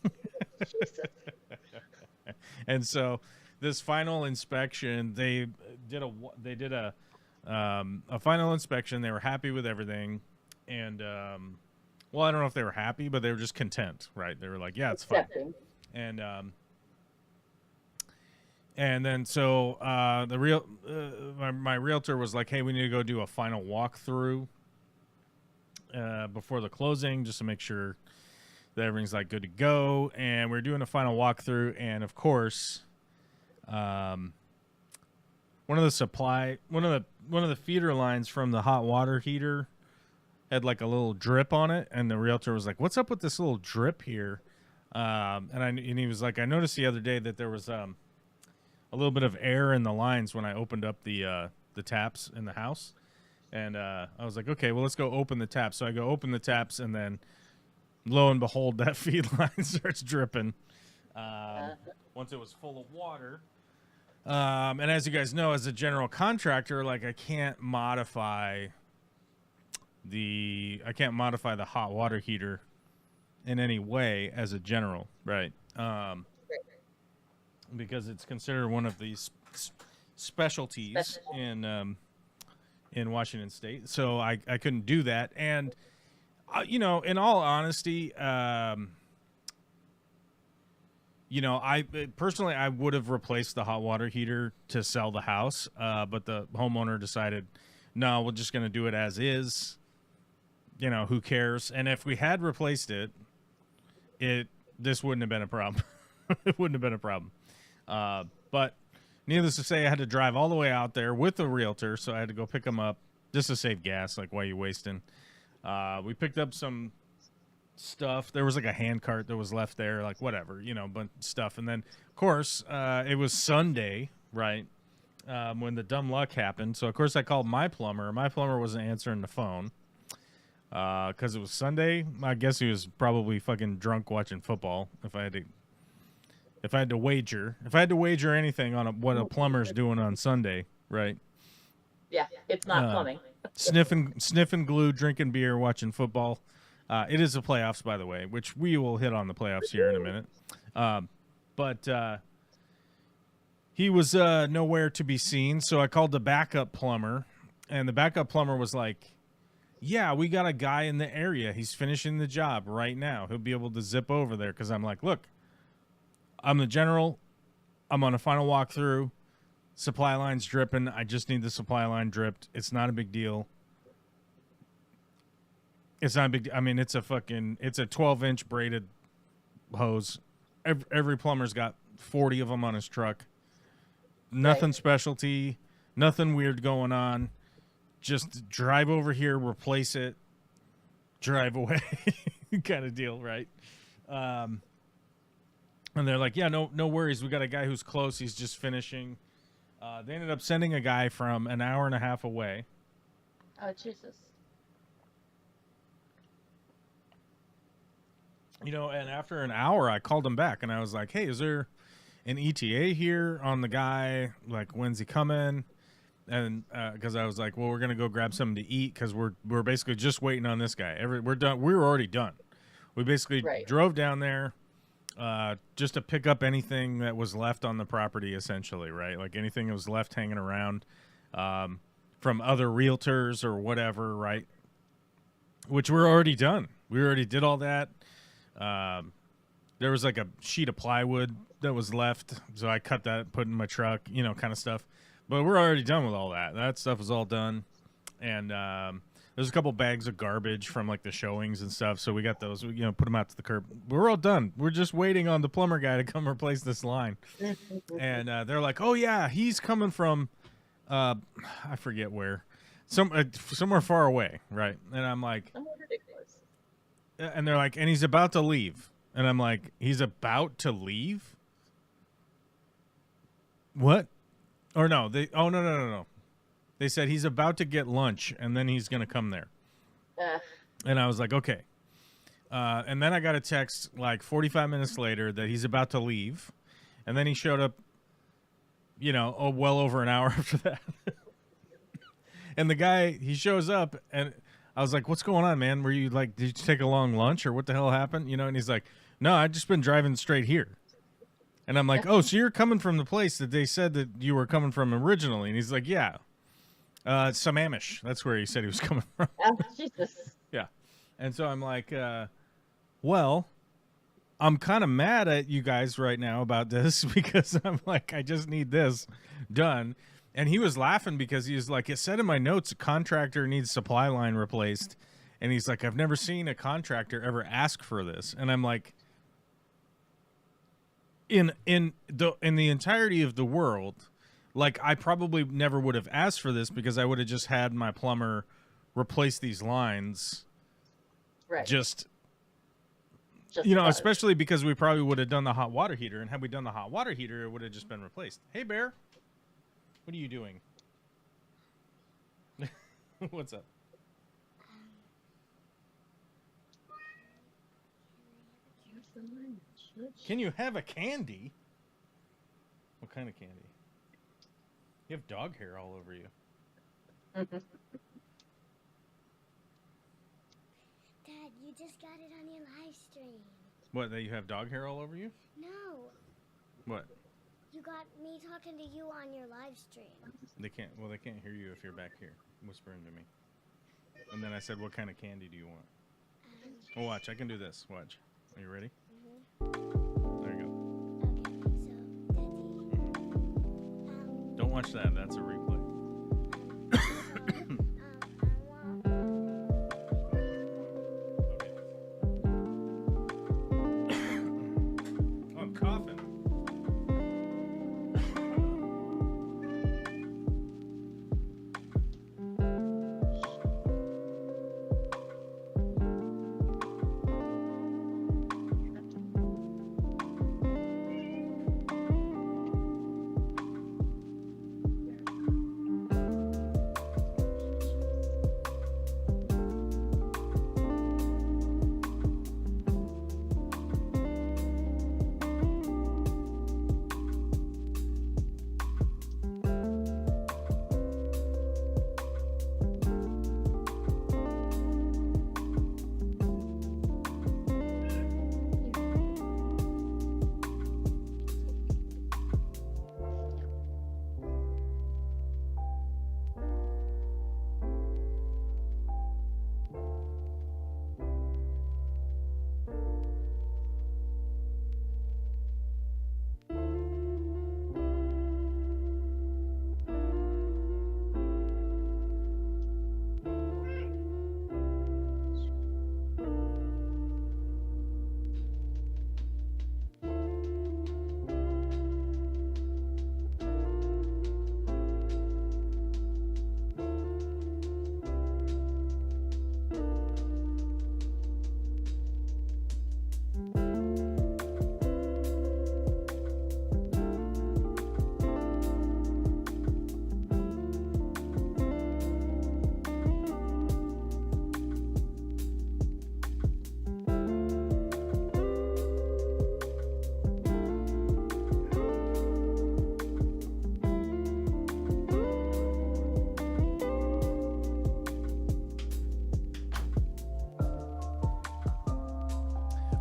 And so this final inspection, they did a final inspection. They were happy with everything. And, well, I don't know if they were happy, but they were just content, right? They were like, yeah, it's fine. And then so my realtor was like, hey, we need to go do a final walkthrough before the closing just to make sure that everything's like good to go. And we're doing a final walkthrough, and of course, one of the feeder lines from the hot water heater had like a little drip on it, and the realtor was like, what's up with this little drip here? And he was like, I noticed the other day that there was a little bit of air in the lines when I opened up the taps in the house. And I was like, okay, well, let's go open the taps. So I go open the taps, and then lo and behold, that feed line starts dripping once it was full of water. And as you guys know, as a general contractor, like I can't modify the hot water heater in any way as a general, right? Because it's considered one of these specialties in Washington State. So I couldn't do that. And, in all honesty, I personally, I would have replaced the hot water heater to sell the house. But the homeowner decided, no, we're just going to do it as is. Who cares? And if we had replaced it, this wouldn't have been a problem. It wouldn't have been a problem. But needless to say, I had to drive all the way out there with a realtor, so I had to go pick them up just to save gas. Like, why are you wasting? We picked up some stuff. There was like a hand cart that was left there, like whatever, but stuff. And then, of course, it was Sunday, right, when the dumb luck happened. So, of course, I called my plumber. My plumber wasn't answering the phone because it was Sunday. I guess he was probably fucking drunk watching football, if I had to wager anything on what a plumber's doing on Sunday, right? Yeah, it's not plumbing. sniffing glue, drinking beer, watching football. It is the playoffs, by the way, which we will hit on the playoffs here in a minute. But he was nowhere to be seen, so I called the backup plumber, and the backup plumber was like, yeah, we got a guy in the area. He's finishing the job right now. He'll be able to zip over there, because I'm like, look, I'm the general. I'm on a final walkthrough. Supply line's dripping. I just need the supply line dripped. It's not a big deal. It's not a big. I mean, it's a 12-inch braided hose. Every plumber's got 40 of them on his truck. Nothing specialty. Nothing weird going on. Just drive over here, replace it, drive away, kind of deal, right? And they're like, yeah, no worries. We got a guy who's close. He's just finishing. They ended up sending a guy from an hour and a half away. Oh, Jesus. And after an hour, I called him back, and I was like, hey, is there an ETA here on the guy? Like, when's he coming? And because I was like, well, we're gonna go grab something to eat because we're basically just waiting on this guy. We're done. We were already done. We basically Right. drove down there just to pick up anything that was left on the property, essentially, right? Like anything that was left hanging around from other realtors or whatever, right? Which we're already done. We already did all that. There was like a sheet of plywood that was left, so I cut that, put it in my truck, kind of stuff. But we're already done with all that. That stuff was all done. And there's a couple bags of garbage from like the showings and stuff, so we got those. Put them out to the curb. We're all done. We're just waiting on the plumber guy to come replace this line. And they're like, "Oh yeah, he's coming from, I forget where, somewhere far away, right?" And I'm like, Oh, ridiculous. and they're like, "And he's about to leave." And I'm like, "He's about to leave? What?" Or no, no. They said he's about to get lunch, and then he's going to come there. And I was like, okay. And then I got a text like 45 minutes later that he's about to leave. And then he showed up, well over an hour after that. And the guy, he shows up, and I was like, what's going on, man? Were you like, did you take a long lunch, or what the hell happened? And he's like, no, I've just been driving straight here. And I'm like, oh, so you're coming from the place that they said that you were coming from originally? And he's like, yeah. Sammamish. That's where he said he was coming from. Oh, Jesus. Yeah. And so I'm like, well, I'm kind of mad at you guys right now about this because I'm like, I just need this done. And he was laughing because he was like, it said in my notes, a contractor needs supply line replaced. And he's like, I've never seen a contractor ever ask for this. And I'm like, in the entirety of the world, like I probably never would have asked for this because I would have just had my plumber replace these lines. Right. Just because. especially because we probably would have done the hot water heater, and had we done the hot water heater, it would have just been replaced. Hey, Bear, what are you doing? What's up? Can you have a candy? What kind of candy? You have dog hair all over you. Dad, you just got it on your live stream. What, that you have dog hair all over you? No, What? you got me talking to you on your live stream. They can't hear you if you're back here whispering to me. And then I said, what kind of candy do you want? Well, watch, I can do this. Watch. Are you ready? There you go. Okay, so, Daddy, Don't watch that. That's a replay. Oh, I'm coughing.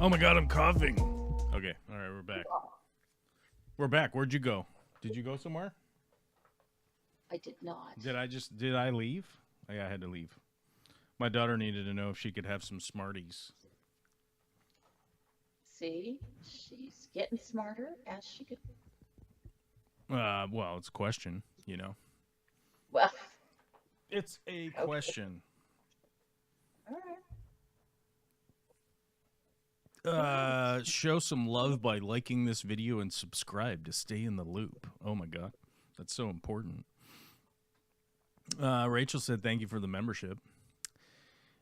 Oh my God, I'm coughing. Okay, all right, we're back. We're back. Where'd you go? Did you go somewhere? I did not. Did I leave? Oh, yeah, I had to leave. My daughter needed to know if she could have some Smarties. See, she's getting smarter as she goes. Well, it's a question, you know. Well, It's a question. all right. Show some love by liking this video and subscribe to stay in the loop. Oh my God, that's so important. Rachel said, thank you for the membership.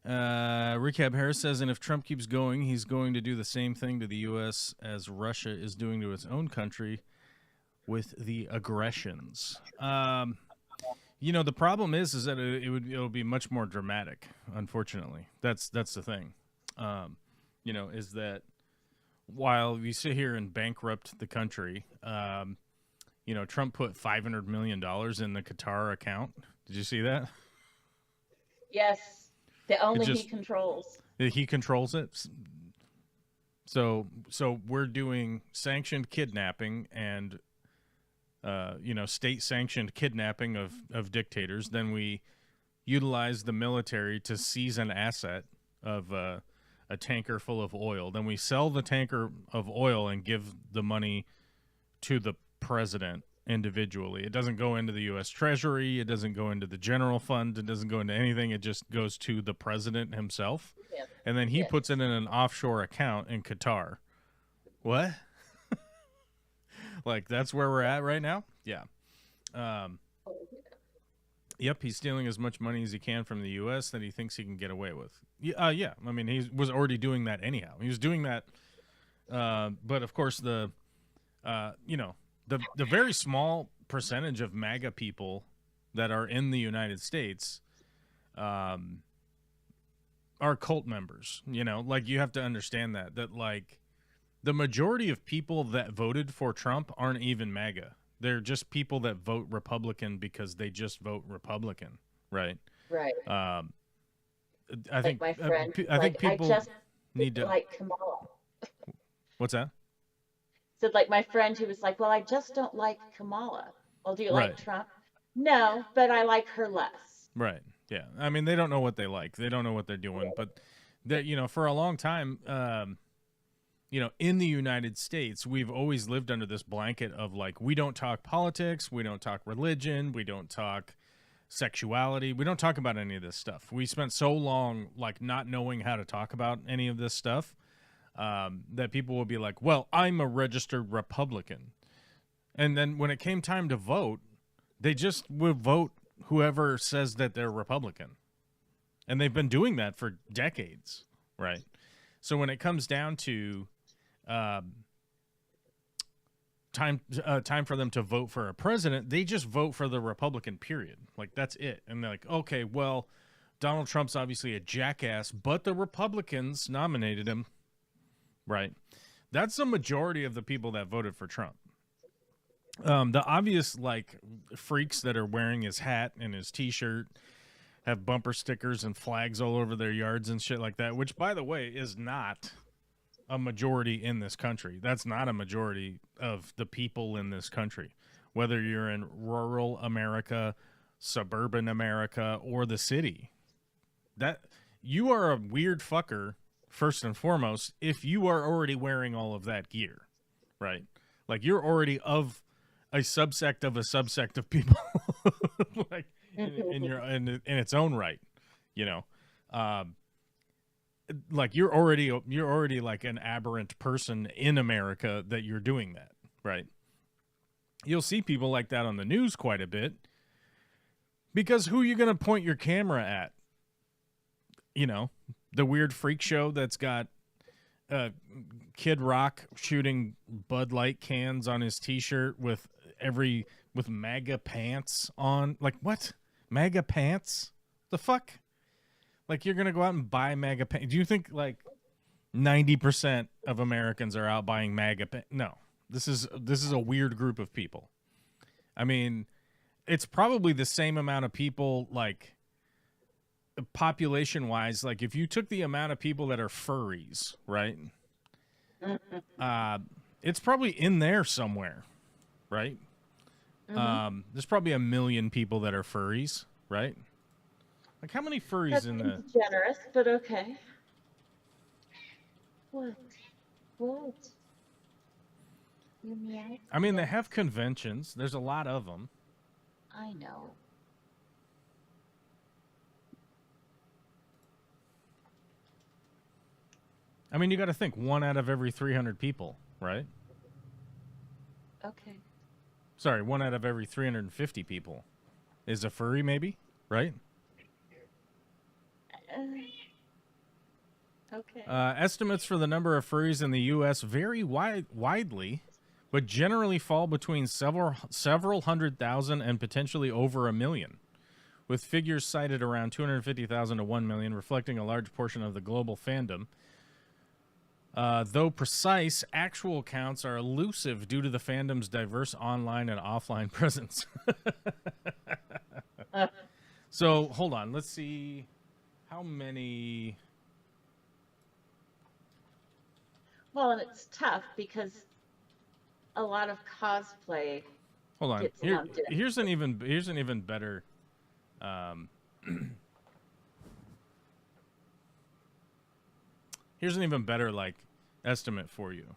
Recap Harris says, and if Trump keeps going, he's going to do the same thing to the U.S. as Russia is doing to its own country with the aggressions. You know, the problem is that it'll be much more dramatic, unfortunately. That's the thing. You know, is that while we sit here and bankrupt the country, you know, Trump put $500 million in the Qatar account. Did you see that? Yes, the only he controls. He controls it. So we're doing sanctioned kidnapping and, you know, state-sanctioned kidnapping of dictators. Then we utilize the military to seize an asset of a tanker full of oil. Then we sell the tanker of oil and give the money to the president individually. It doesn't go into the U.S. Treasury. It doesn't go into the general fund. It doesn't go into anything. It just goes to the president himself. Yeah. And then he puts it in an offshore account in Qatar. What? Like, that's where we're at right now? Yeah. Yep, he's stealing as much money as he can from the U.S. that he thinks he can get away with. Yeah. I mean, he was already doing that anyhow. He was doing that. But, of course, you know, the very small percentage of MAGA people that are in the United States are cult members. You know, like, you have to understand that, like, the majority of people that voted for Trump aren't even MAGA. They're just people that vote Republican because they just vote Republican, right? Right. I Like think my friend, I think people I just need to. like Kamala. What's that? Said like my friend who was like, well, I just don't like Kamala. Well, do you Right. like Trump? No, but I like her less. Right. Yeah. I mean, they don't know what they like. They don't know what they're doing. But that, you know, for a long time, you know, in the United States, we've always lived under this blanket of like, we don't talk politics, we don't talk religion, we don't talk sexuality, we don't talk about any of this stuff. We spent so long like not knowing how to talk about any of this stuff that people will be like, well, I'm a registered Republican. And then when it came time to vote, they just would vote whoever says that they're Republican. And they've been doing that for decades, right? So when it comes down to time for them to vote for a president, they just vote for the Republican, period. Like, that's it. And they're like, okay, well, Donald Trump's obviously a jackass, but the Republicans nominated him, right? That's the majority of the people that voted for Trump. The obvious, like, freaks that are wearing his hat and his T-shirt, have bumper stickers and flags all over their yards and shit like that, which, by the way, is not a majority in this country. That's not a majority of the people in this country, whether you're in rural America, suburban America, or the city. That you are a weird fucker, first and foremost, if you are already wearing all of that gear, right? Like, you're already of a subsect of people, like in its own right, you know. Like, you're already like an aberrant person in America that you're doing that, right? You'll see people like that on the news quite a bit, because who are you going to point your camera at? You know, the weird freak show that's got Kid Rock shooting Bud Light cans on his T-shirt with MAGA pants on. Like, what? MAGA pants? The fuck? Like, you're going to go out and buy MAGA pants? Do you think, like, 90% of Americans are out buying MAGA pants? No. This is a weird group of people. I mean, it's probably the same amount of people, like, population-wise. Like, if you took the amount of people that are furries, right? It's probably in there somewhere, right? There's probably 1 million people that are furries, right? Like, how many furries That in the... seems generous, but okay. What? You meow? I mean, they have conventions. There's a lot of them. I know. I mean, you got to think 1 out of every 300 people, right? Okay. Sorry, 1 out of every 350 people is a furry, maybe, right? Okay. Estimates for the number of furries in the U.S. vary widely, but generally fall between several hundred thousand and potentially over 1 million, with figures cited around 250,000 to 1 million, reflecting a large portion of the global fandom. Though precise, actual counts are elusive due to the fandom's diverse online and offline presence. So, hold on. Let's see how many... Well, and it's tough because a lot of cosplay. Hold on. Gets lumped in. Here's an even better... here's an even better, like, estimate for you.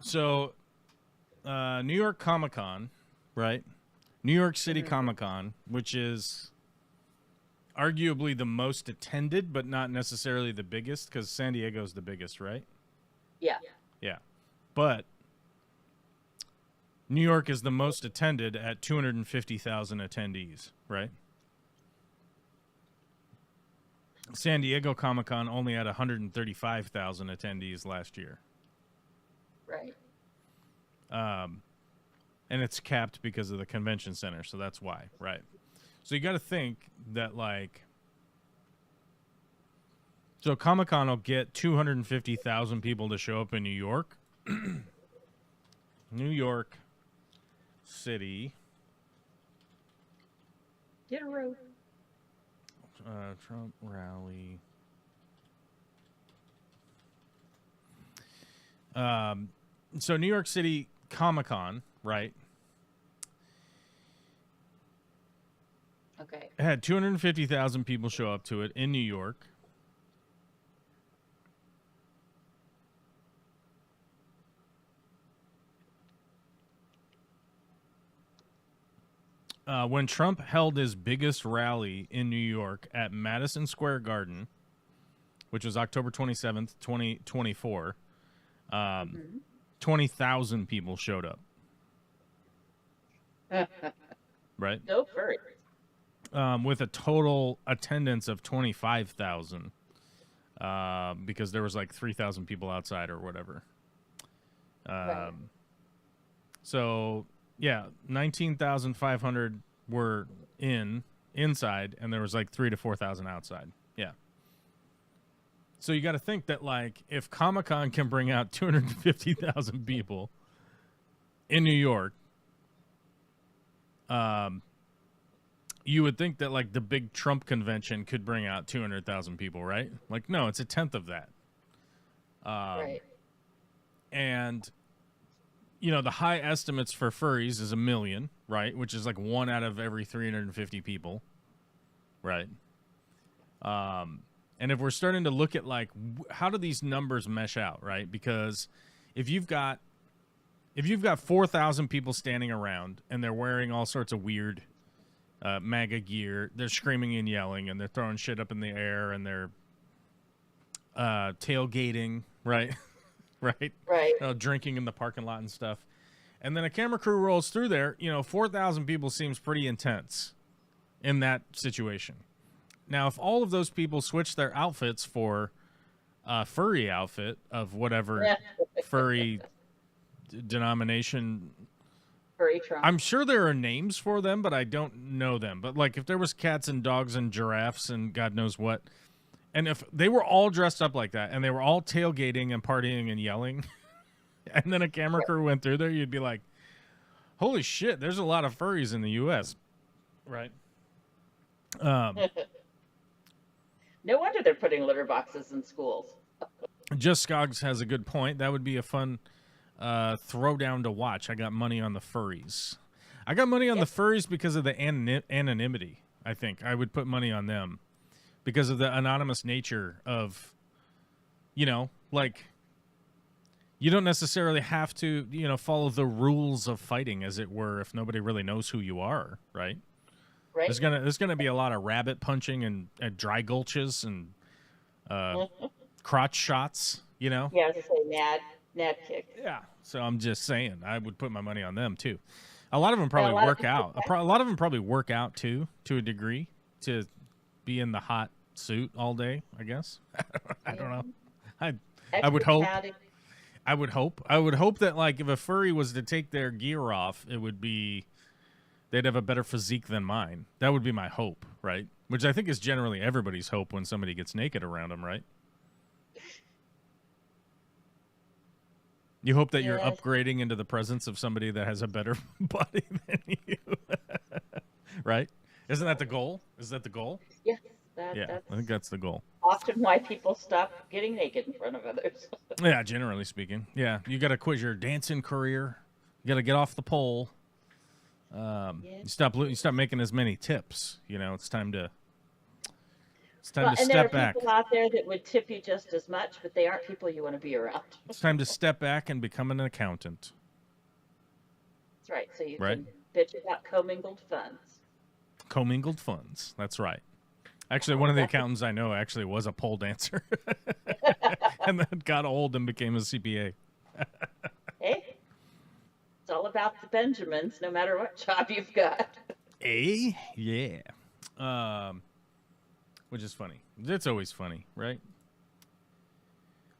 So, New York Comic-Con, right? New York City Comic-Con, which is arguably the most attended, but not necessarily the biggest, because San Diego's the biggest, right? Yeah. Yeah. But New York is the most attended at 250,000 attendees, right? San Diego Comic-Con only had 135,000 attendees last year. Right. And it's capped because of the convention center, so that's why, right? So you got to think that, like, so Comic-Con will get 250,000 people to show up in New York. New York City. Get a rope. Trump rally. So New York City Comic-Con, right? Okay. It had 250,000 people show up to it in New York. When Trump held his biggest rally in New York at Madison Square Garden, which was October 27th, 2024, 20,000 people showed up. Right? No furries. With a total attendance of 25,000, because there was like 3,000 people outside or whatever. Right. So yeah, 19,500 were inside, and there was like 3,000 to 4,000 outside. Yeah. So you got to think that, like, if Comic-Con can bring out 250,000 people in New York, you would think that, like, the big Trump convention could bring out 200,000 people, right? Like, no, it's a tenth of that. Right. And, you know, the high estimates for furries is 1 million, right? Which is like 1 out of every 350 people, right? And if we're starting to look at, like, how do these numbers mesh out, right? Because if you've got 4,000 people standing around and they're wearing all sorts of weird MAGA gear, they're screaming and yelling and they're throwing shit up in the air and they're tailgating, right? Right? Drinking in the parking lot and stuff. And then a camera crew rolls through there. 4,000 people seems pretty intense in that situation. Now, if all of those people switch their outfits for a furry outfit of whatever furry denomination, Furry Trump. I'm sure there are names for them, but I don't know them. But, like, if there was cats and dogs and giraffes and God knows what, and if they were all dressed up like that and they were all tailgating and partying and yelling, and then a camera crew went through there, you'd be like, holy shit, there's a lot of furries in the U.S., right? No wonder they're putting litter boxes in schools. Just Scogs has a good point. That would be a fun throwdown to watch. I got money on the furries. I got money on the furries because of the anonymity. I think I would put money on them because of the anonymous nature of, you know, like, you don't necessarily have to, you know, follow the rules of fighting, as it were, if nobody really knows who you are, right? Right. There's gonna be a lot of rabbit punching and dry gulches and crotch shots, you know. Yeah, I was gonna say Nad kick. Yeah. So I'm just saying, I would put my money on them too. A lot of them probably a lot of work people out. A lot of them probably work out too, to a degree, to be in the hot suit all day. I guess. I don't know. I would hope. I would hope. I would hope that, like, if a furry was to take their gear off, it would be they'd have a better physique than mine. That would be my hope, right? Which I think is generally everybody's hope when somebody gets naked around them, right? You hope that you're upgrading into the presence of somebody that has a better body than you, right? Isn't that the goal? Is that the goal? Yes. Yeah, I think that's the goal. Often why people stop getting naked in front of others. Yeah, generally speaking. Yeah, you got to quit your dancing career. You got to get off the pole. You stop making as many tips. You know, it's time to step back. And there are people out there that would tip you just as much, but they aren't people you want to be around. It's time to step back and become an accountant. That's right. So you can bitch about commingled funds. Commingled funds. That's right. Actually, one of the accountants I know actually was a pole dancer, and then got old and became a CPA. Hey, it's all about the Benjamins, no matter what job you've got. Yeah. Which is funny. It's always funny, right?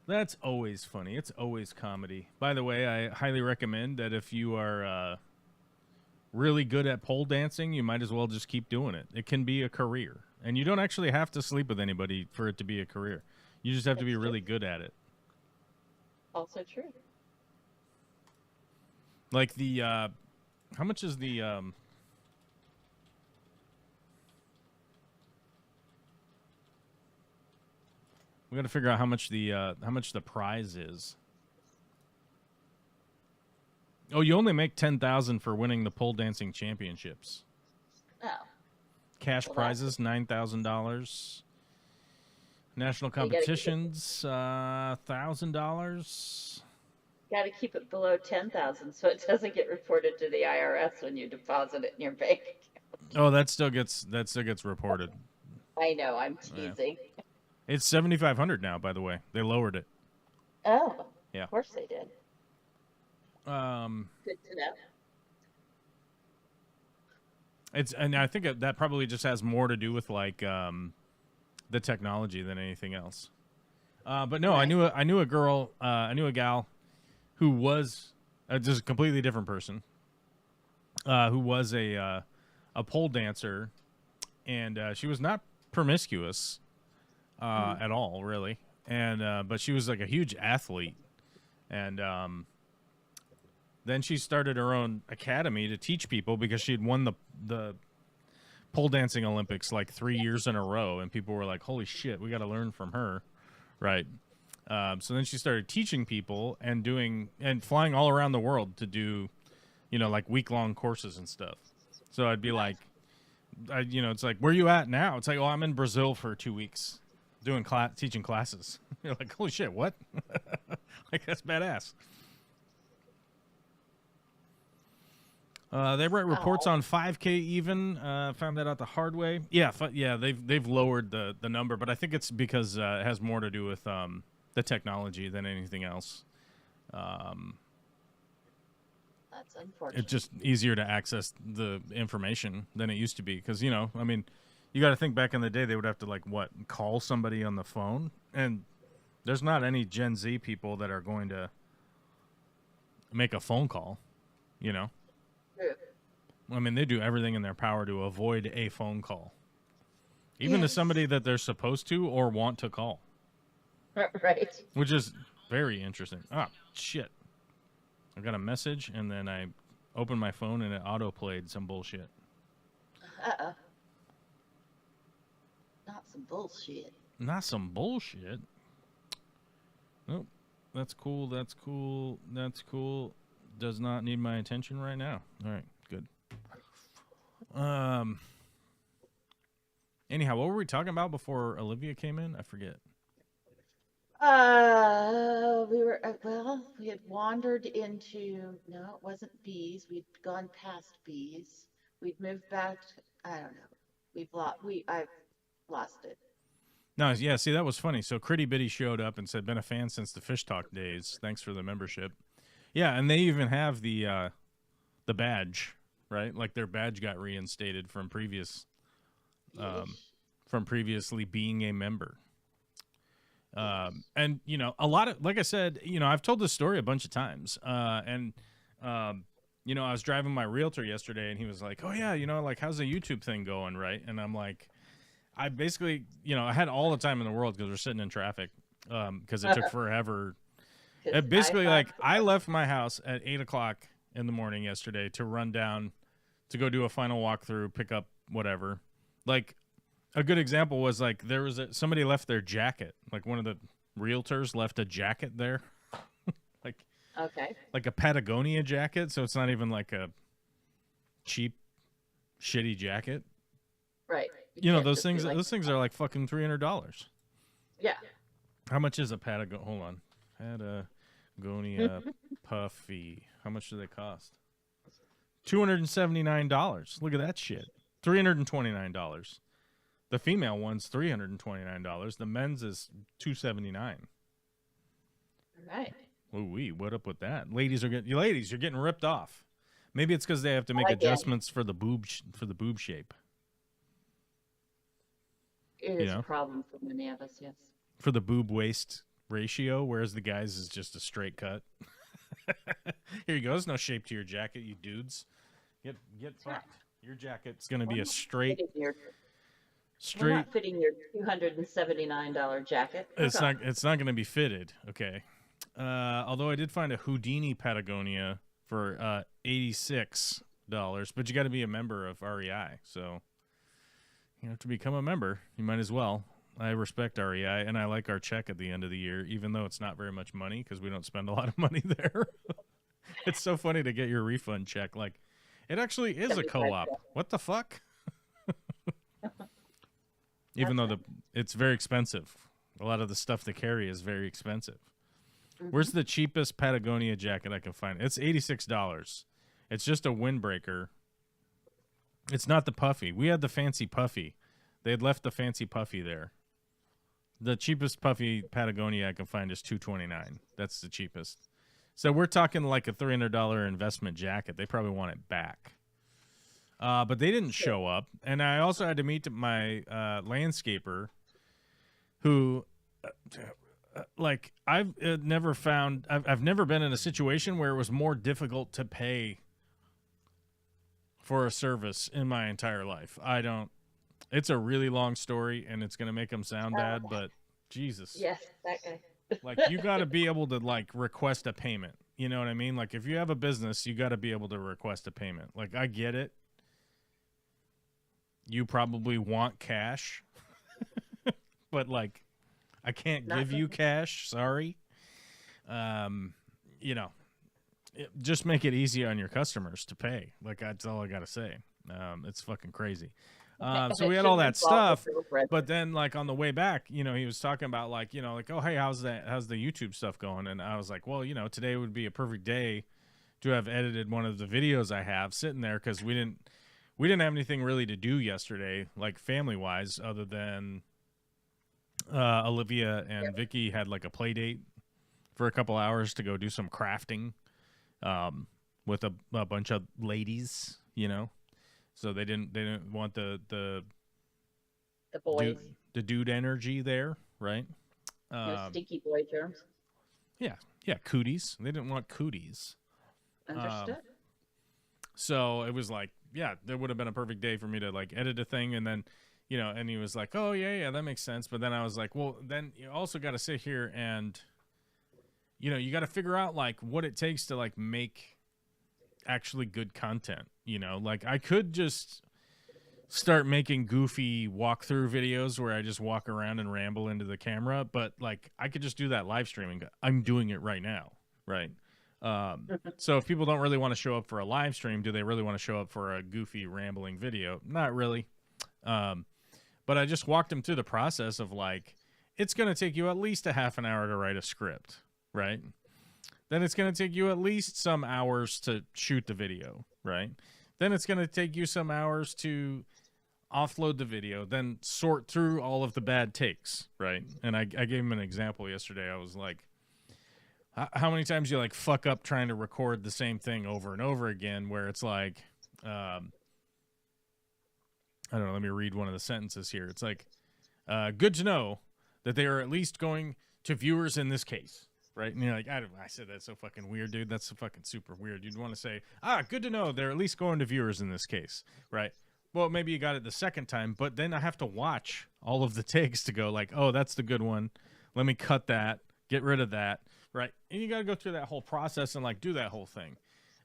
That's always funny. It's always comedy. By the way, I highly recommend that if you are really good at pole dancing, you might as well just keep doing it. It can be a career. And you don't actually have to sleep with anybody for it to be a career. You just have to be really good at it. Also true. Like the, how much is the, we got to figure out how much the prize is. Oh, you only make 10,000 for winning the pole dancing championships. Oh. Cash prizes, $9,000. National competitions, $1,000. Got to keep it below 10,000 so it doesn't get reported to the IRS when you deposit it in your bank account. Oh, that still gets reported. I know, I'm teasing. Yeah. It's 7,500 now, by the way. They lowered it. Oh. Yeah. Of course they did. Good to know. And I think that probably just has more to do with like the technology than anything else. But no, right. I knew a gal who was just a completely different person, who was a pole dancer, and she was not promiscuous at all, really. And but she was like a huge athlete, and then she started her own academy to teach people because she had won the pole dancing Olympics like 3 years in a row, and people were like, "Holy shit, we got to learn from her," right? So then she started teaching people and flying all around the world to do, like week-long courses and stuff. So I'd be like, it's like, "Where you at now?" It's like, "Oh, I'm in Brazil for 2 weeks doing teaching classes." You're like, "Holy shit, what?" Like, that's badass. They write reports on 5K even. Found that out the hard way. Yeah, they've lowered the number, but I think it's because it has more to do with the technology than anything else. That's unfortunate. It's just easier to access the information than it used to be because, you got to think back in the day they would have to call somebody on the phone, and there's not any Gen Z people that are going to make a phone call, They do everything in their power to avoid a phone call, even to somebody that they're supposed to or want to call. Right. Which is very interesting. Ah, shit. I got a message, and then I opened my phone, and it auto-played some bullshit. Uh-oh. Not some bullshit. Not some bullshit. Nope. That's cool. That's cool. That's cool. Does not need my attention right now. All right, good. Anyhow, what were we talking about before Olivia came in? I forget. We had wandered into, no, it wasn't bees. We'd gone past bees. We'd moved back. I don't know. I've lost it. No, yeah, see, that was funny. So Critty Bitty showed up and said, been a fan since the Fish Talk days. Thanks for the membership. Yeah, and they even have the badge, right? Like their badge got reinstated from previously being a member. And, you know, a lot of, like I said, you know, I've told this story a bunch of times. You know, I was driving my realtor yesterday and he was like, oh, yeah, you know, like, how's the YouTube thing going, right? And I'm like, I basically, you know, I had all the time in the world because we're sitting in traffic because it took forever. Basically, I left my house at 8 o'clock in the morning yesterday to run down to go do a final walkthrough, pick up whatever. Like, a good example was, like, there was somebody left their jacket. Like, one of the realtors left a jacket there. Okay. Like a Patagonia jacket, so it's not even like a cheap, shitty jacket. Right. You know, those things are like fucking $300. Yeah. How much is a Patagonia? Hold on. Patagonia puffy. How much do they cost? $279. Look at that shit. $329. The female one's $329. The men's is $279. All right. Ooh-wee, what up with that? Ladies, you're getting ripped off. Maybe it's because they have to make adjustments for the boob shape. It is a problem for many of us, yes. For the boob waist ratio, whereas the guys is just a straight cut. Here you go. There's no shape to your jacket, you dudes. Get fucked. Your jacket's gonna be a straight. We're not fitting your $279 jacket. It's not gonna be fitted. Okay. Although I did find a Houdini Patagonia for $86, but you got to be a member of REI, so you have to become a member. You might as well. I respect REI, and I like our check at the end of the year, even though it's not very much money because we don't spend a lot of money there. It's so funny to get your refund check. Like, it actually is a co-op. What the fuck? Even though it's very expensive. A lot of the stuff they carry is very expensive. Where's the cheapest Patagonia jacket I can find? It's $86. It's just a windbreaker. It's not the puffy. We had the fancy puffy. They had left the fancy puffy there. The cheapest puffy Patagonia I can find is $229. That's the cheapest. So we're talking like a $300 investment jacket. They probably want it back. But they didn't show up. And I also had to meet my landscaper who... like I've never been in a situation where it was more difficult to pay for a service in my entire life. It's a really long story and it's going to make them sound bad, but Jesus. Yes, that guy. Like, you got to be able to like request a payment. You know what I mean? Like, if you have a business, you got to be able to request a payment. Like, I get it. You probably want cash, but like, I can't give you cash. Sorry. You know, just make it easy on your customers to pay. Like, that's all I got to say. It's fucking crazy. So we had all that stuff, but then like on the way back, you know, he was talking about like, you know, like, oh, hey, how's the YouTube stuff going? And I was like, well, you know, today would be a perfect day to have edited one of the videos I have sitting there. Cause we didn't have anything really to do yesterday, like family wise, other than, Olivia and Vicky had like a play date for a couple hours to go do some crafting with a bunch of ladies, you know. So they didn't want the boys, the dude energy there, right? No stinky boy germs. Yeah, cooties. They didn't want cooties. Understood. So it was like, yeah, there would have been a perfect day for me to like edit a thing, and then, you know, and he was like, oh yeah, that makes sense. But then I was like, well, then you also got to sit here and, you know, you got to figure out like what it takes to like make actually good content. You know, like I could just start making goofy walkthrough videos where I just walk around and ramble into the camera, but like I could just do that live streaming. I'm doing it right now, right? So if people don't really want to show up for a live stream, do they really want to show up for a goofy rambling video? Not really. But I just walked them through the process of like, it's going to take you at least a half an hour to write a script, right? Then it's going to take you at least some hours to shoot the video, right? Then it's going to take you some hours to offload the video, then sort through all of the bad takes, right? And I gave him an example yesterday. I was like, how many times you like fuck up trying to record the same thing over and over again where it's like, I don't know, let me read one of the sentences here. It's like, good to know that they are at least going to viewers in this case, right? And you're like, I said that's so fucking weird, dude. That's so fucking super weird. You'd want to say, good to know they're at least going to viewers in this case, right? Well, maybe you got it the second time, but then I have to watch all of the takes to go like, oh, that's the good one. Let me cut that, get rid of that, right? And you got to go through that whole process and like do that whole thing.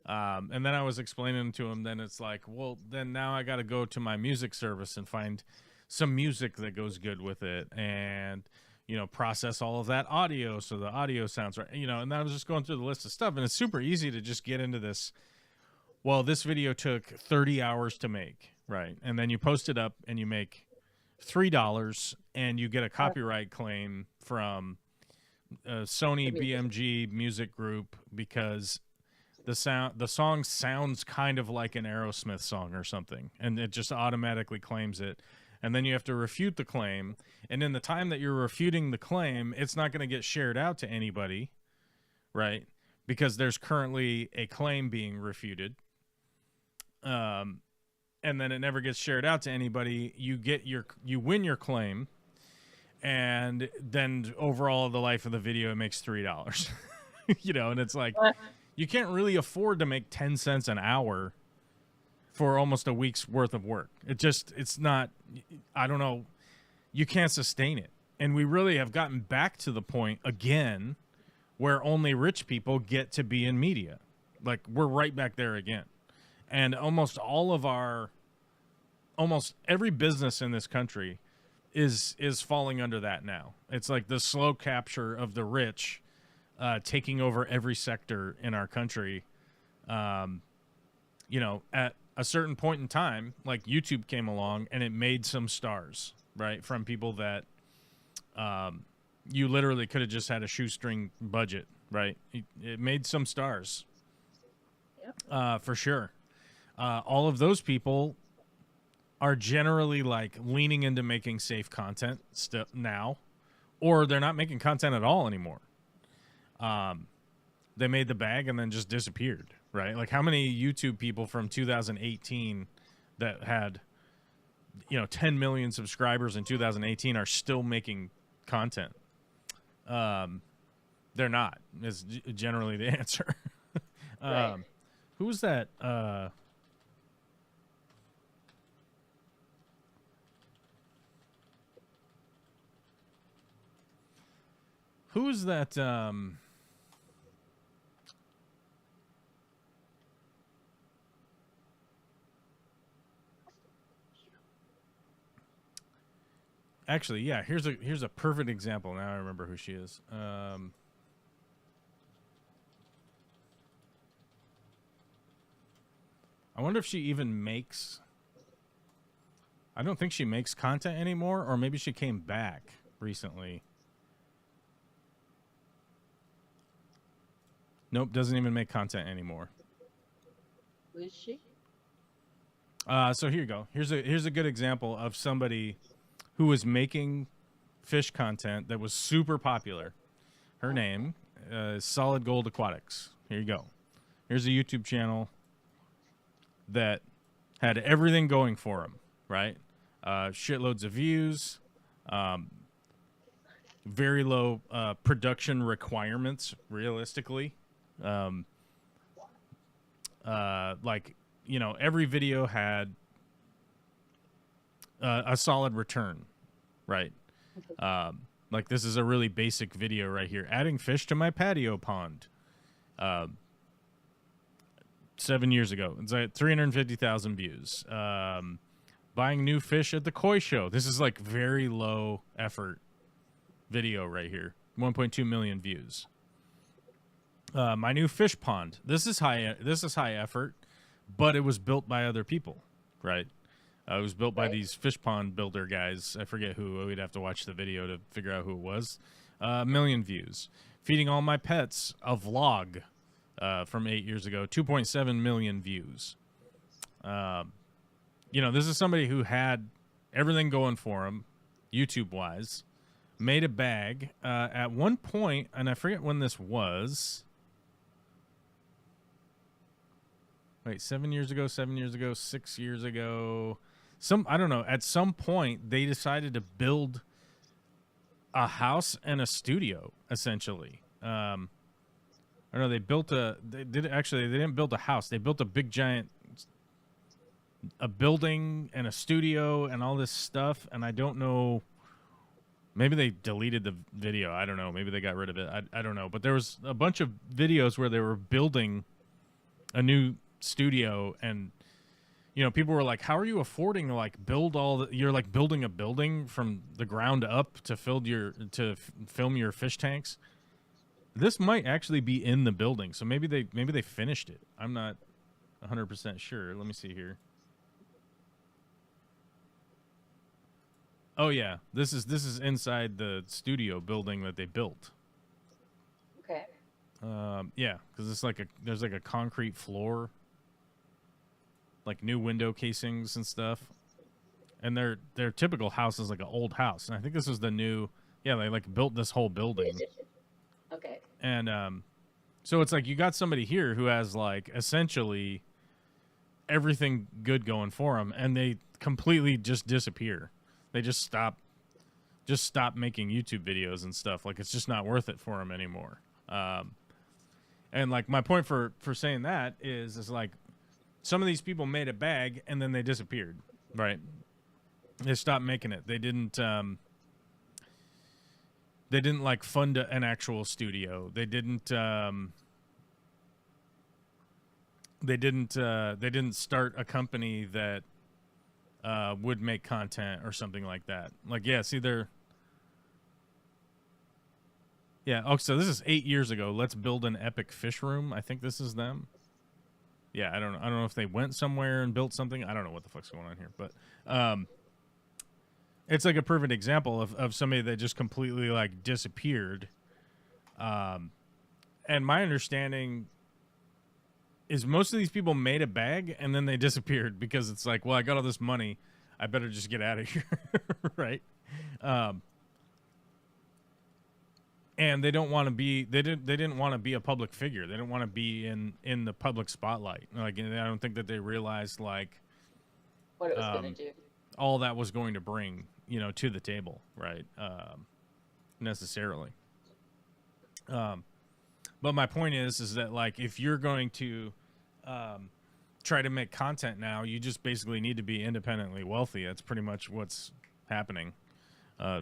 And then I was explaining to him, then it's like, well, then now I got to go to my music service and find some music that goes good with it and, you know, process all of that audio so the audio sounds right, you know, and I was just going through the list of stuff, and it's super easy to just get into this. Well, this video took 30 hours to make, right? And then you post it up and you make $3 and you get a copyright claim from Sony BMG Music Group because the song sounds kind of like an Aerosmith song or something, and it just automatically claims it. And then you have to refute the claim, and in the time that you're refuting the claim, it's not going to get shared out to anybody, right? Because there's currently a claim being refuted. And then it never gets shared out to anybody. You win your claim, and then overall the life of the video it makes $3. You know, and it's like you can't really afford to make 10 cents an hour for almost a week's worth of work. It's not, I don't know, you can't sustain it. And we really have gotten back to the point again where only rich people get to be in media. Like we're right back there again. And almost every business in this country is falling under that now. It's like the slow capture of the rich taking over every sector in our country. You know, at a certain point in time, like YouTube came along and it made some stars, right? From people that you literally could have just had a shoestring budget, right? It made some stars. Yep. For sure. All of those people are generally like leaning into making safe content now, or they're not making content at all anymore. They made the bag and then just disappeared, right? Like how many YouTube people from 2018 that had, you know, 10 million subscribers in 2018 are still making content? They're not, is generally the answer. Right. Who's that? Who's that? Actually, yeah. Here's a perfect example. Now I remember who she is. I wonder if she even makes. I don't think she makes content anymore, or maybe she came back recently. Nope, doesn't even make content anymore. Who is she? So here you go. Here's a good example of somebody who was making fish content that was super popular. Her name is Solid Gold Aquatics. Here you go. Here's a YouTube channel that had everything going for him, right? Shitloads of views, very low production requirements, realistically. Like, you know, every video had a solid return, right? Like this is a really basic video right here. Adding fish to my patio pond. 7 years ago. It's like 350,000 views. Buying new fish at the koi show. This is like very low effort video right here. 1.2 million views. My new fish pond. This is high effort, but it was built by other people, right? It was built by these fish pond builder guys. I forget who. We'd have to watch the video to figure out who it was. 1 million views. Feeding all my pets, a vlog from 8 years ago. 2.7 million views. You know, this is somebody who had everything going for him, YouTube-wise. Made a bag at one point, and I forget when this was. Wait, 7 years ago, 6 years ago. I don't know. At some point, they decided to build a house and a studio, essentially. I don't know. They didn't build a house. They built a big giant, a building and a studio and all this stuff. And I don't know. Maybe they deleted the video. I don't know. Maybe they got rid of it. I don't know. But there was a bunch of videos where they were building a new studio, and you know, people were like, how are you affording to like build you're like building a building from the ground up to film your fish tanks? This might actually be in the building, so maybe they finished it. I'm not 100% sure. Let me see here. Oh yeah, this is inside the studio building that they built. Okay. Yeah, because there's like a concrete floor, like new window casings and stuff, and their typical house is like an old house, and I think this was the new. Yeah, they like built this whole building. Okay. And so it's like you got somebody here who has like essentially everything good going for them, and they completely just disappear. They just stop making YouTube videos and stuff. Like, it's just not worth it for them anymore. And like my point for saying that is like some of these people made a bag and then they disappeared, right? They stopped making it. They didn't like fund an actual studio. They didn't start a company that would make content or something like that. Like, yeah, see, yeah. Oh, so this is 8 years ago. Let's build an epic fish room. I think this is them. Yeah, I don't know if they went somewhere and built something. I don't know what the fuck's going on here, but it's like a perfect example of somebody that just completely like disappeared. And my understanding is most of these people made a bag and then they disappeared because it's like, well, I got all this money, I better just get out of here, right? And they don't want to be. They didn't want to be a public figure. They didn't want to be in the public spotlight. Like, I don't think that they realized like what it was going to do. All that was going to bring, you know, to the table, right? Necessarily. But my point is that like if you're going to try to make content now, you just basically need to be independently wealthy. That's pretty much what's happening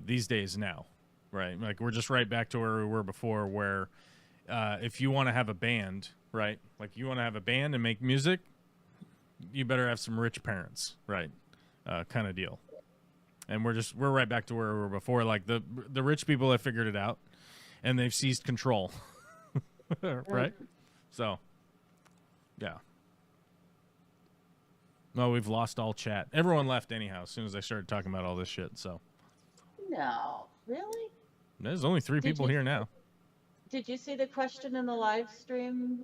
these days now. Right, like we're just right back to where we were before, where if you want to have a band, right, like you want to have a band and make music, you better have some rich parents, right, kind of deal. And we're right back to where we were before. Like the rich people have figured it out, and they've seized control, right? So, yeah. No, we've lost all chat. Everyone left anyhow as soon as I started talking about all this shit. So. No, really? There's only 3 people here now. Did you see the question in the live stream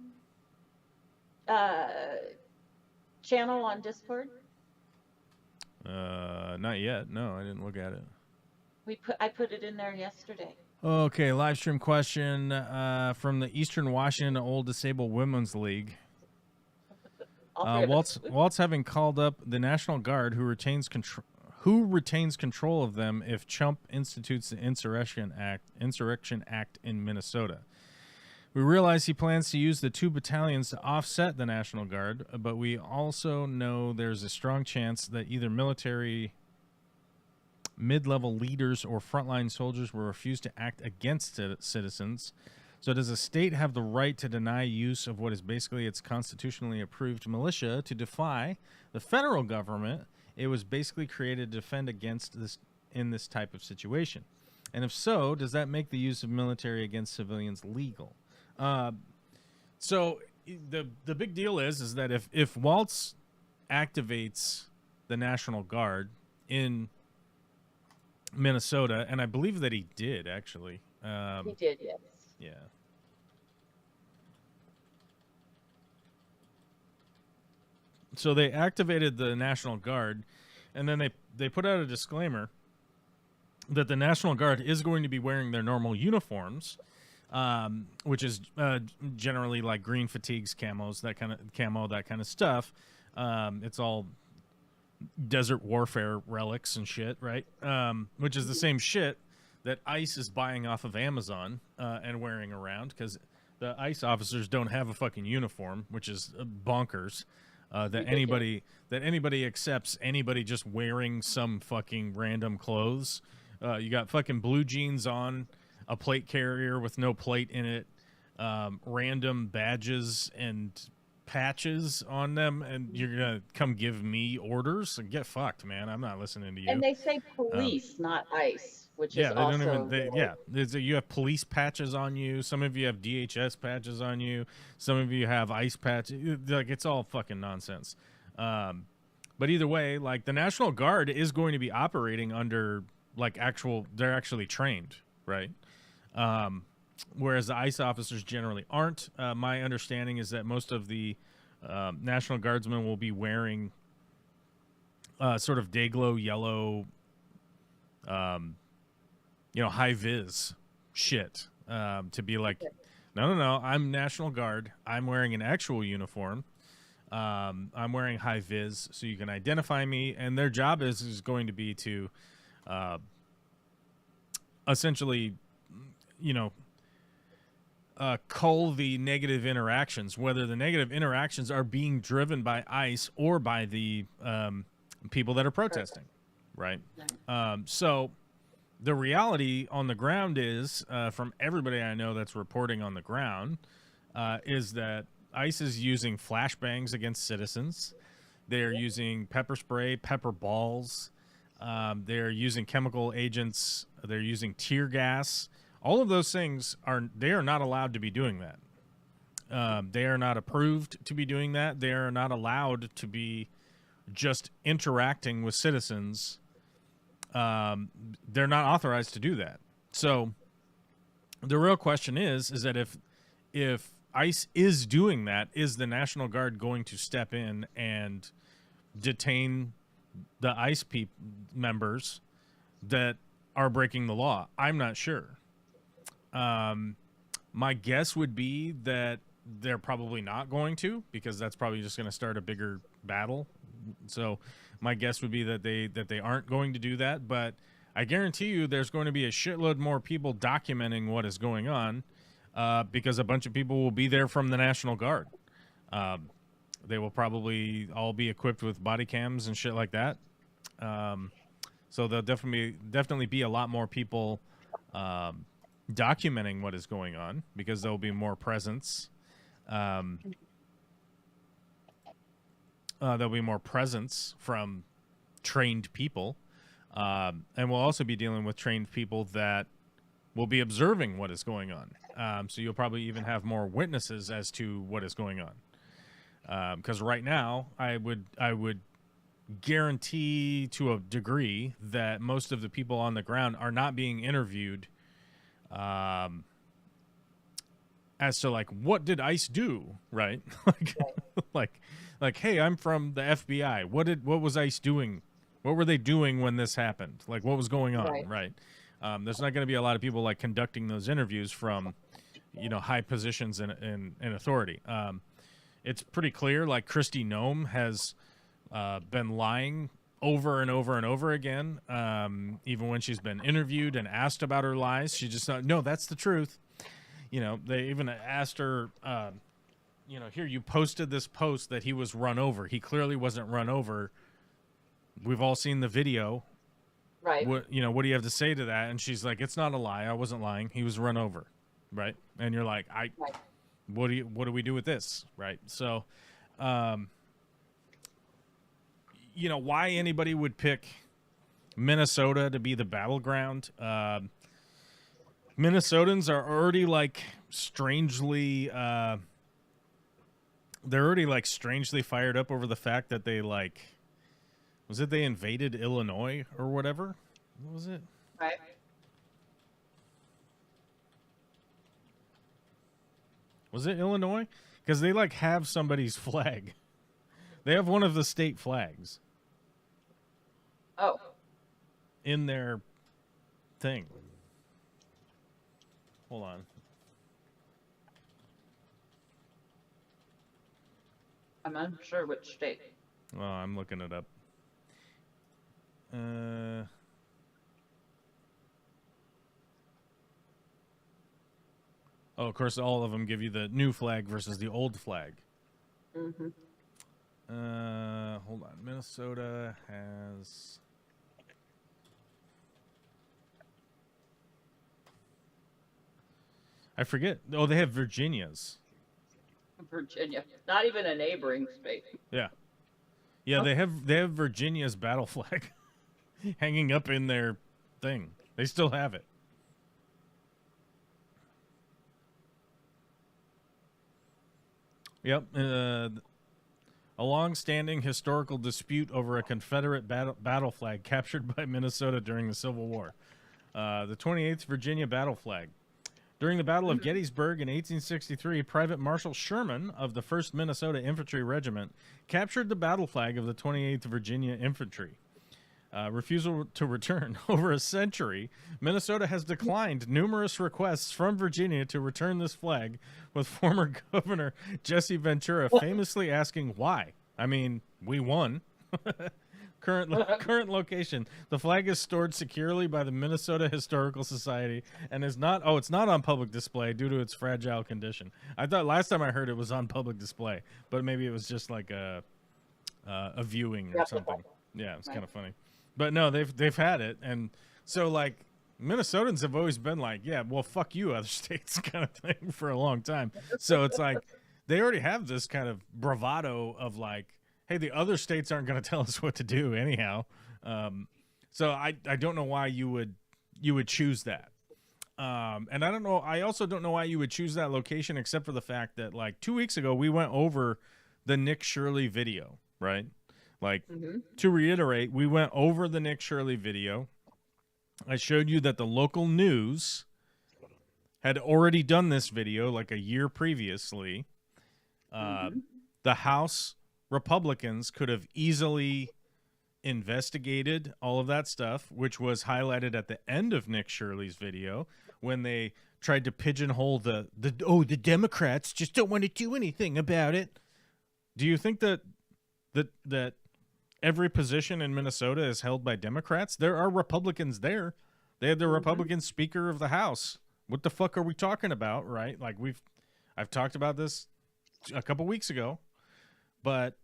channel on Discord? Not yet. No, I didn't look at it. I put it in there yesterday. Okay, live stream question from the Eastern Washington Old Disabled Women's League. Waltz having called up the National Guard, who retains control of them if Trump institutes the Insurrection Act in Minnesota. We realize he plans to use the 2 battalions to offset the National Guard, but we also know there's a strong chance that either military mid-level leaders or frontline soldiers will refuse to act against citizens. So does a state have the right to deny use of what is basically its constitutionally approved militia to defy the federal government it was basically created to defend against this in this type of situation? And if so, does that make the use of military against civilians legal? So the big deal is that if Waltz activates the National Guard in Minnesota, and I believe that he did actually. He did, yes. Yeah. So they activated the National Guard, and then they put out a disclaimer that the National Guard is going to be wearing their normal uniforms, which is generally like green fatigues, camos, that kind of stuff. It's all desert warfare relics and shit, right? Which is the same shit that ICE is buying off of Amazon and wearing around, because the ICE officers don't have a fucking uniform, which is bonkers. That anybody accepts anybody just wearing some fucking random clothes. You got fucking blue jeans on, a plate carrier with no plate in it, random badges and patches on them, and you're gonna come give me orders? Get fucked, man. I'm not listening to you. And they say police, not ICE, which yeah, is they also don't even. You have police patches on you. Some of you have DHS patches on you. Some of you have ICE patches. Like, it's all fucking nonsense. But either way, like, the National Guard is going to be operating under like they're actually trained, right? Whereas the ICE officers generally aren't. My understanding is that most of the National Guardsmen will be wearing sort of day-glow yellow, high vis shit to be like, no, I'm National Guard. I'm wearing an actual uniform. I'm wearing high vis so you can identify me. And their job is going to be to essentially, cull the negative interactions, whether the negative interactions are being driven by ICE or by the people that are protesting, right? So the reality on the ground is, from everybody I know that's reporting on the ground, is that ICE is using flashbangs against citizens. They're using pepper spray, pepper balls. They're using chemical agents. They're using tear gas. All of those things they are not allowed to be doing that. They are not approved to be doing that. They are not allowed to be just interacting with citizens. They're not authorized to do that. So the real question is that if ICE is doing that, is the National Guard going to step in and detain the ICE members that are breaking the law? I'm not sure. My guess would be that they're probably not going to, because that's probably just going to start a bigger battle. So my guess would be that they aren't going to do that, but I guarantee you there's going to be a shitload more people documenting what is going on, because a bunch of people will be there from the National Guard. They will probably all be equipped with body cams and shit like that. So there'll definitely be a lot more people documenting what is going on, because there'll be more presence. There'll be more presence from trained people. And we'll also be dealing with trained people that will be observing what is going on. So you'll probably even have more witnesses as to what is going on. Because right now, I would guarantee to a degree that most of the people on the ground are not being interviewed as to, like, what did ICE do, right? like, hey, I'm from the FBI. What was ICE doing? What were they doing when this happened? Like, what was going on, right? There's not going to be a lot of people like conducting those interviews from, high positions in authority. It's pretty clear, like, Kristi Noem has been lying over and over and over again. Even when she's been interviewed and asked about her lies, she just thought, no, that's the truth. They even asked her, here, you posted this post that he was run over. He clearly wasn't run over. We've all seen the video. Right. What do you have to say to that? And she's like, it's not a lie. I wasn't lying. He was run over. Right. And you're like, what do we do with this? Right. So, why anybody would pick Minnesota to be the battleground. Minnesotans are already like strangely they're already like strangely fired up over the fact that they they invaded Illinois or whatever? What was it? Right. Was it Illinois? Because they like have somebody's flag. They have one of the state flags Oh. in their thing. Hold on. I'm unsure which state. Oh, I'm looking it up. Oh, of course, all of them give you the new flag versus the old flag. Mm-hmm. Hold on. Minnesota has... I forget. Oh, they have Virginia's. Virginia. Not even a neighboring state. Yeah. Yeah, they have Virginia's battle flag hanging up in their thing. They still have it. Yep. A long-standing historical dispute over a Confederate battle flag captured by Minnesota during the Civil War. The 28th Virginia battle flag. During the Battle of Gettysburg in 1863, Private Marshal Sherman of the 1st Minnesota Infantry Regiment captured the battle flag of the 28th Virginia Infantry. Refusal to return. Over a century, Minnesota has declined numerous requests from Virginia to return this flag, with former Governor Jesse Ventura famously asking why. I mean, we won. Current location. The flag is stored securely by the Minnesota Historical Society and is not it's not on public display due to its fragile condition. I thought last time I heard it was on public display, but maybe it was just like a viewing or something. Yeah, it's kind of funny. But no, they've had it, and so like Minnesotans have always been like, yeah, well, fuck you, other states, kind of thing for a long time. So it's like they already have this kind of bravado of like, hey, the other states aren't going to tell us what to do anyhow. So I don't know why you would choose that. And I don't know. I also don't know why you would choose that location, except for the fact that like 2 weeks ago we went over the Nick Shirley video, right? Like to reiterate, we went over the Nick Shirley video. I showed you that the local news had already done this video like a year previously. The House Republicans could have easily investigated all of that stuff, which was highlighted at the end of Nick Shirley's video when they tried to pigeonhole the Democrats just don't want to do anything about it. Do you think that every position in Minnesota is held by Democrats? There are Republicans there. They had the Republican Speaker of the House. What the fuck are we talking about, right? Like I've talked about this a couple weeks ago. But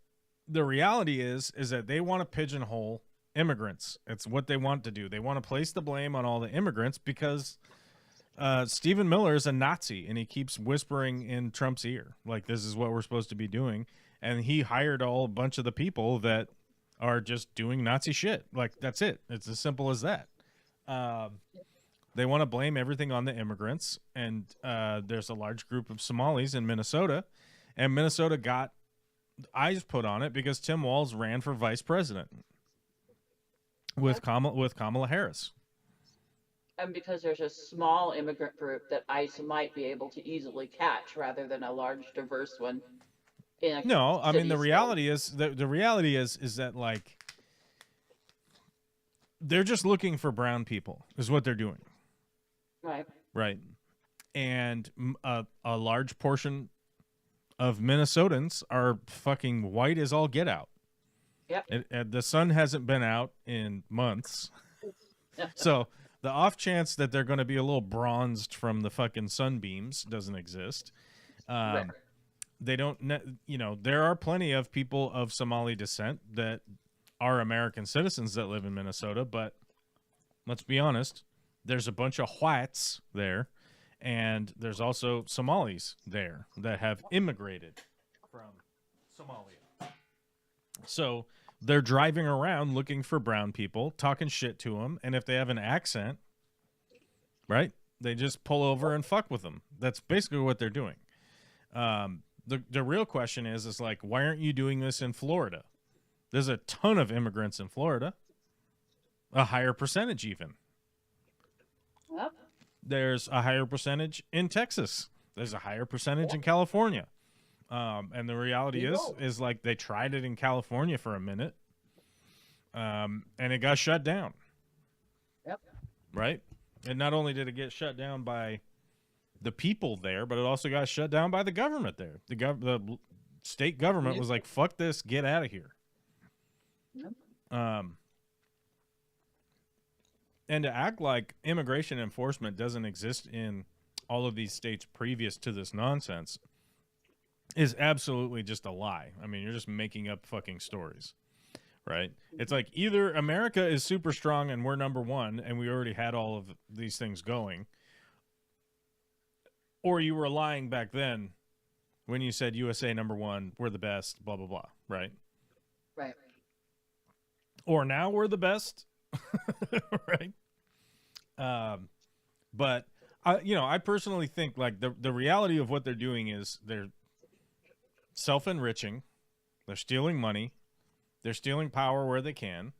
the reality is that they want to pigeonhole immigrants. It's what they want to do. They want to place the blame on all the immigrants because Stephen Miller is a Nazi, and he keeps whispering in Trump's ear, like, this is what we're supposed to be doing. And he hired a bunch of the people that are just doing Nazi shit. Like, that's it. It's as simple as that. They want to blame everything on the immigrants, and there's a large group of Somalis in Minnesota, and Minnesota got eyes put on it because Tim Walz ran for vice president with Kamala Harris. And because there's a small immigrant group that ICE might be able to easily catch rather than a large, diverse one. No, I mean, the reality is that like they're just looking for brown people is what they're doing. Right. And a large portion of Minnesotans are fucking white as all get out. Yep. The sun hasn't been out in months. So the off chance that they're going to be a little bronzed from the fucking sunbeams doesn't exist. Right. They don't, there are plenty of people of Somali descent that are American citizens that live in Minnesota, but let's be honest, there's a bunch of whites there. And there's also Somalis there that have immigrated from Somalia. So they're driving around looking for brown people, talking shit to them, and if they have an accent, right, they just pull over and fuck with them. That's basically what they're doing. The real question is like, why aren't you doing this in Florida? There's a ton of immigrants in Florida, a higher percentage even. Yep. There's a higher percentage in Texas. There's a higher percentage in California. And the reality is like they tried it in California for a minute, and it got shut down. Yep. Right? And not only did it get shut down by the people there, but it also got shut down by the government there. The state government was like, fuck this, get out of here. Yep. And to act like immigration enforcement doesn't exist in all of these states previous to this nonsense is absolutely just a lie. I mean, you're just making up fucking stories, right? It's like either America is super strong and we're number one and we already had all of these things going, or you were lying back then when you said USA number one, we're the best, blah, blah, blah, right? Right. Or now we're the best, right? But I personally think like the reality of what they're doing is they're self-enriching, they're stealing money, they're stealing power where they can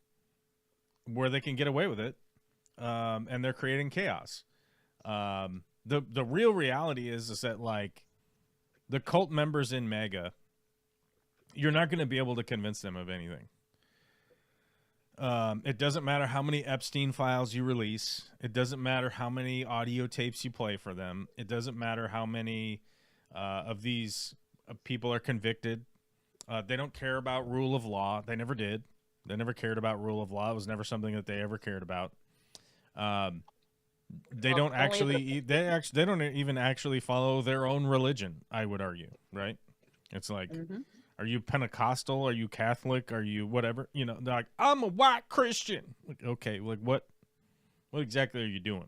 get away with it, and they're creating chaos. The real reality is that like the cult members in MAGA, you're not going to be able to convince them of anything. It doesn't matter how many Epstein files you release. It doesn't matter how many audio tapes you play for them. It doesn't matter how many of these people are convicted. They don't care about rule of law. They never did. They never cared about rule of law. It was never something that they ever cared about. They don't actually. They don't even actually follow their own religion, I would argue. Right? It's like. Mm-hmm. Are you Pentecostal? Are you Catholic? Are you whatever? You know, they're like, I'm a white Christian. Like, okay, like what exactly are you doing?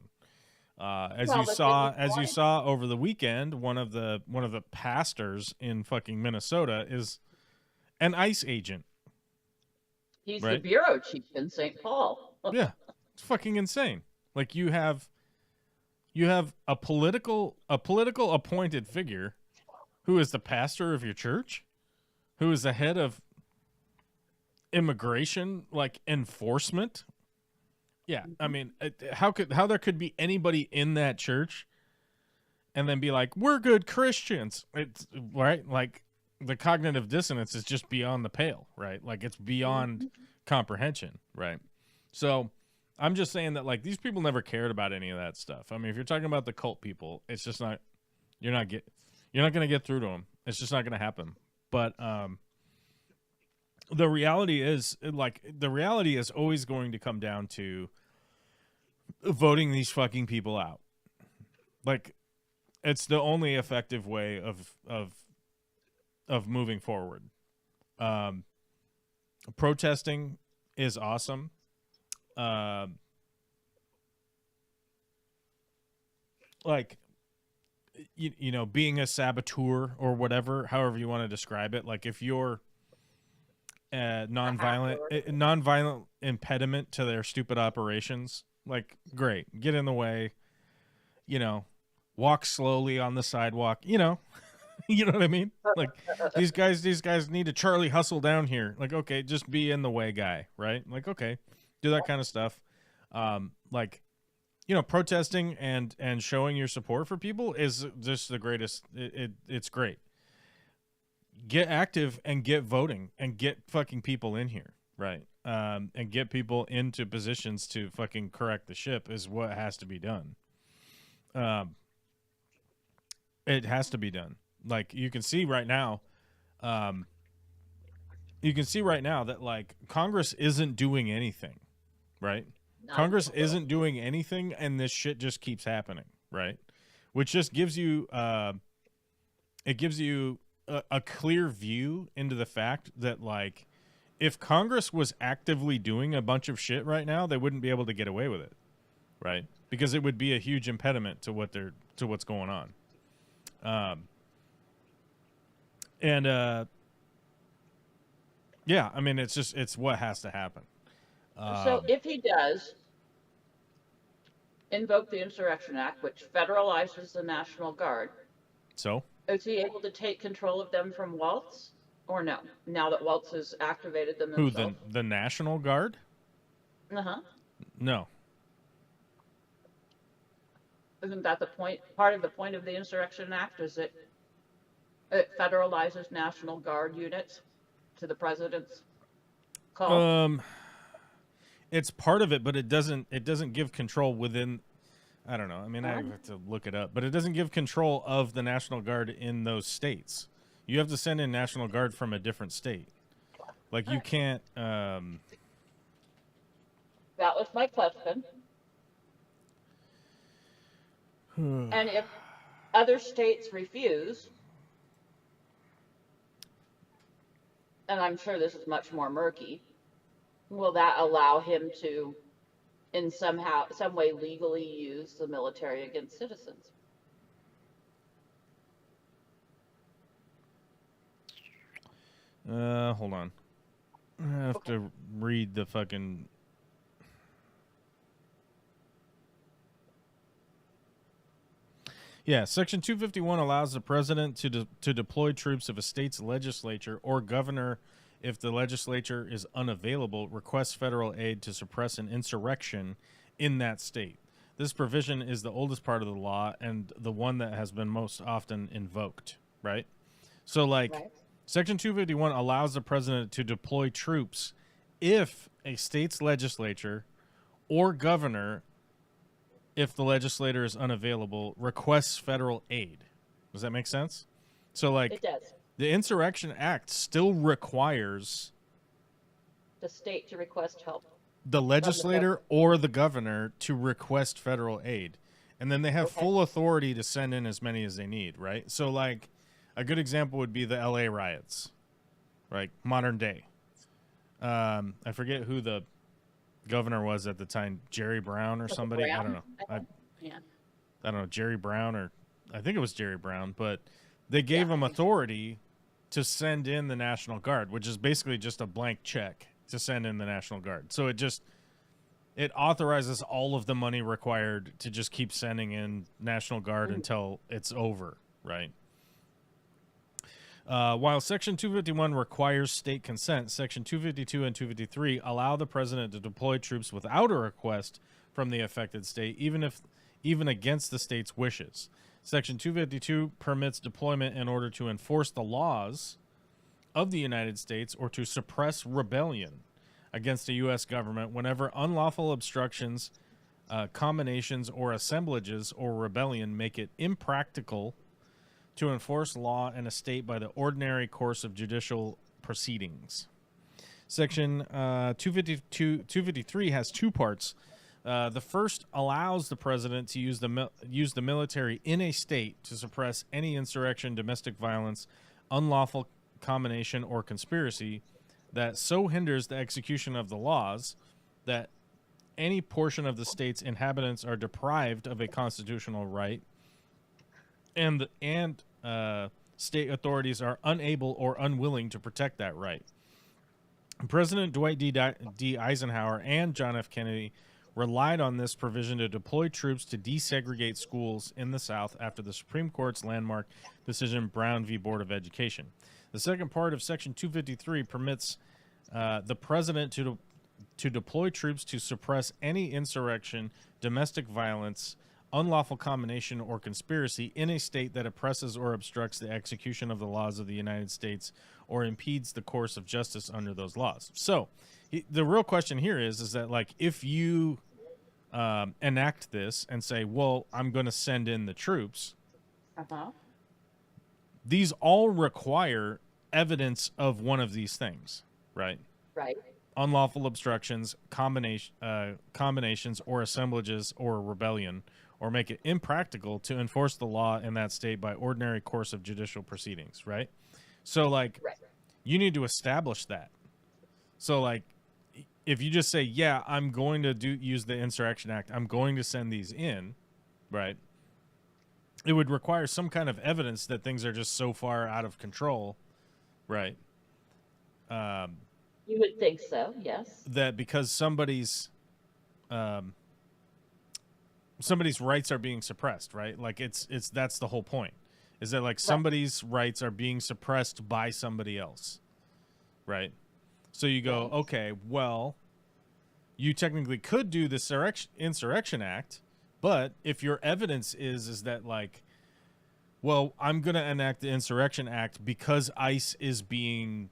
As you saw over the weekend, one of the pastors in fucking Minnesota is an ICE agent. He's right? the bureau chief in St. Paul. Yeah, it's fucking insane. Like you have a political appointed figure who is the pastor of your church, who is the head of immigration, like enforcement. Yeah, I mean, how there could be anybody in that church and then be like, we're good Christians. It's right. Like the cognitive dissonance is just beyond the pale, right? Like it's beyond comprehension. Right. So I'm just saying that like these people never cared about any of that stuff. I mean, if you're talking about the cult people, it's just not, you're not going to get through to them. It's just not going to happen. But the reality is always going to come down to voting these fucking people out. Like it's the only effective way of moving forward. Protesting is awesome. Like you know, being a saboteur or whatever, however you want to describe it. Like if you're nonviolent impediment to their stupid operations, like great, get in the way, you know, walk slowly on the sidewalk, you know, you know what I mean? Like these guys need to Charlie hustle down here. Like, okay, just be in the way guy, right? Like, okay, do that kind of stuff. Like, you know, protesting and showing your support for people is just the greatest. It's great. Get active and get voting and get fucking people in here, right? And get people into positions to fucking correct the ship is what has to be done. It has to be done. Like you can see right now, that like Congress isn't doing anything, right? Congress isn't doing anything, and this shit just keeps happening, right? Which just gives you, a clear view into the fact that, like, if Congress was actively doing a bunch of shit right now, they wouldn't be able to get away with it, right? Because it would be a huge impediment to what's going on. Yeah, I mean, it's what has to happen. So if he does invoke the Insurrection Act, which federalizes the National Guard, So is he able to take control of them from Waltz, or no? Now that Waltz has activated them who himself. the National Guard? Uh-huh. No. Isn't that the point? Part of the point of the Insurrection Act is that it federalizes National Guard units to the president's call. It's part of it, but it doesn't give control within. I don't know. I mean, I have to look it up, but it doesn't give control of the National Guard in those states. You have to send in National Guard from a different state. Like you can't. That was my question. And if other states refuse, and I'm sure this is much more murky, will that allow him to, in some way, legally use the military against citizens? Hold on. I have to read the fucking. Yeah, Section 251 allows the president to deploy troops if a state's legislature or governor, if the legislature is unavailable, requests federal aid to suppress an insurrection in that state. This provision is the oldest part of the law and the one that has been most often invoked, right? So, like, Right. Section 251 allows the president to deploy troops if a state's legislature or governor, if the legislator is unavailable, requests federal aid. Does that make sense? So, like, It does. the Insurrection Act still requires The state to request help. the legislator or the governor to request federal aid. And then they have full authority to send in as many as they need, right? So, like, a good example would be the LA riots, right? Modern day. I forget who the governor was at the time, Jerry Brown or somebody. I don't know. Yeah. I don't know, Jerry Brown, or I think it was Jerry Brown, but they gave him authority to send in the National Guard, which is basically just a blank check to send in the National Guard. So it authorizes all of the money required to just keep sending in National Guard until it's over, right? While Section 251 requires state consent, Section 252 and 253 allow the president to deploy troops without a request from the affected state, even against the state's wishes. Section 252 permits deployment in order to enforce the laws of the United States or to suppress rebellion against the U.S. government whenever unlawful obstructions, combinations, or assemblages or rebellion make it impractical to enforce law in a state by the ordinary course of judicial proceedings. Section 253 has two parts. The first allows the president to use the military in a state to suppress any insurrection, domestic violence, unlawful combination, or conspiracy that so hinders the execution of the laws that any portion of the state's inhabitants are deprived of a constitutional right, and state authorities are unable or unwilling to protect that right. President Dwight D. Eisenhower and John F. Kennedy relied on this provision to deploy troops to desegregate schools in the South after the Supreme Court's landmark decision Brown v. Board of Education. The second part of Section 253 permits the president to deploy troops to suppress any insurrection, domestic violence, unlawful combination, or conspiracy in a state that oppresses or obstructs the execution of the laws of the United States or impedes the course of justice under those laws. So the real question here is that, like, if you enact this and say, well, I'm going to send in the troops, these all require evidence of one of these things, right? Right. Unlawful obstructions, combinations, or assemblages, or rebellion, or make it impractical to enforce the law in that state by ordinary course of judicial proceedings, right? So, like, you need to establish that. So, like, if you just say, yeah, I'm going to use the Insurrection Act, I'm going to send these in, right? It would require some kind of evidence that things are just so far out of control, right? You would think so, yes. that because somebody's rights are being suppressed, right? Like it's that's the whole point. Is that like somebody's rights are being suppressed by somebody else, right? So you go, okay, well, you technically could do this insurrection act, but if your evidence is that like, well, I'm going to enact the insurrection act because ICE is being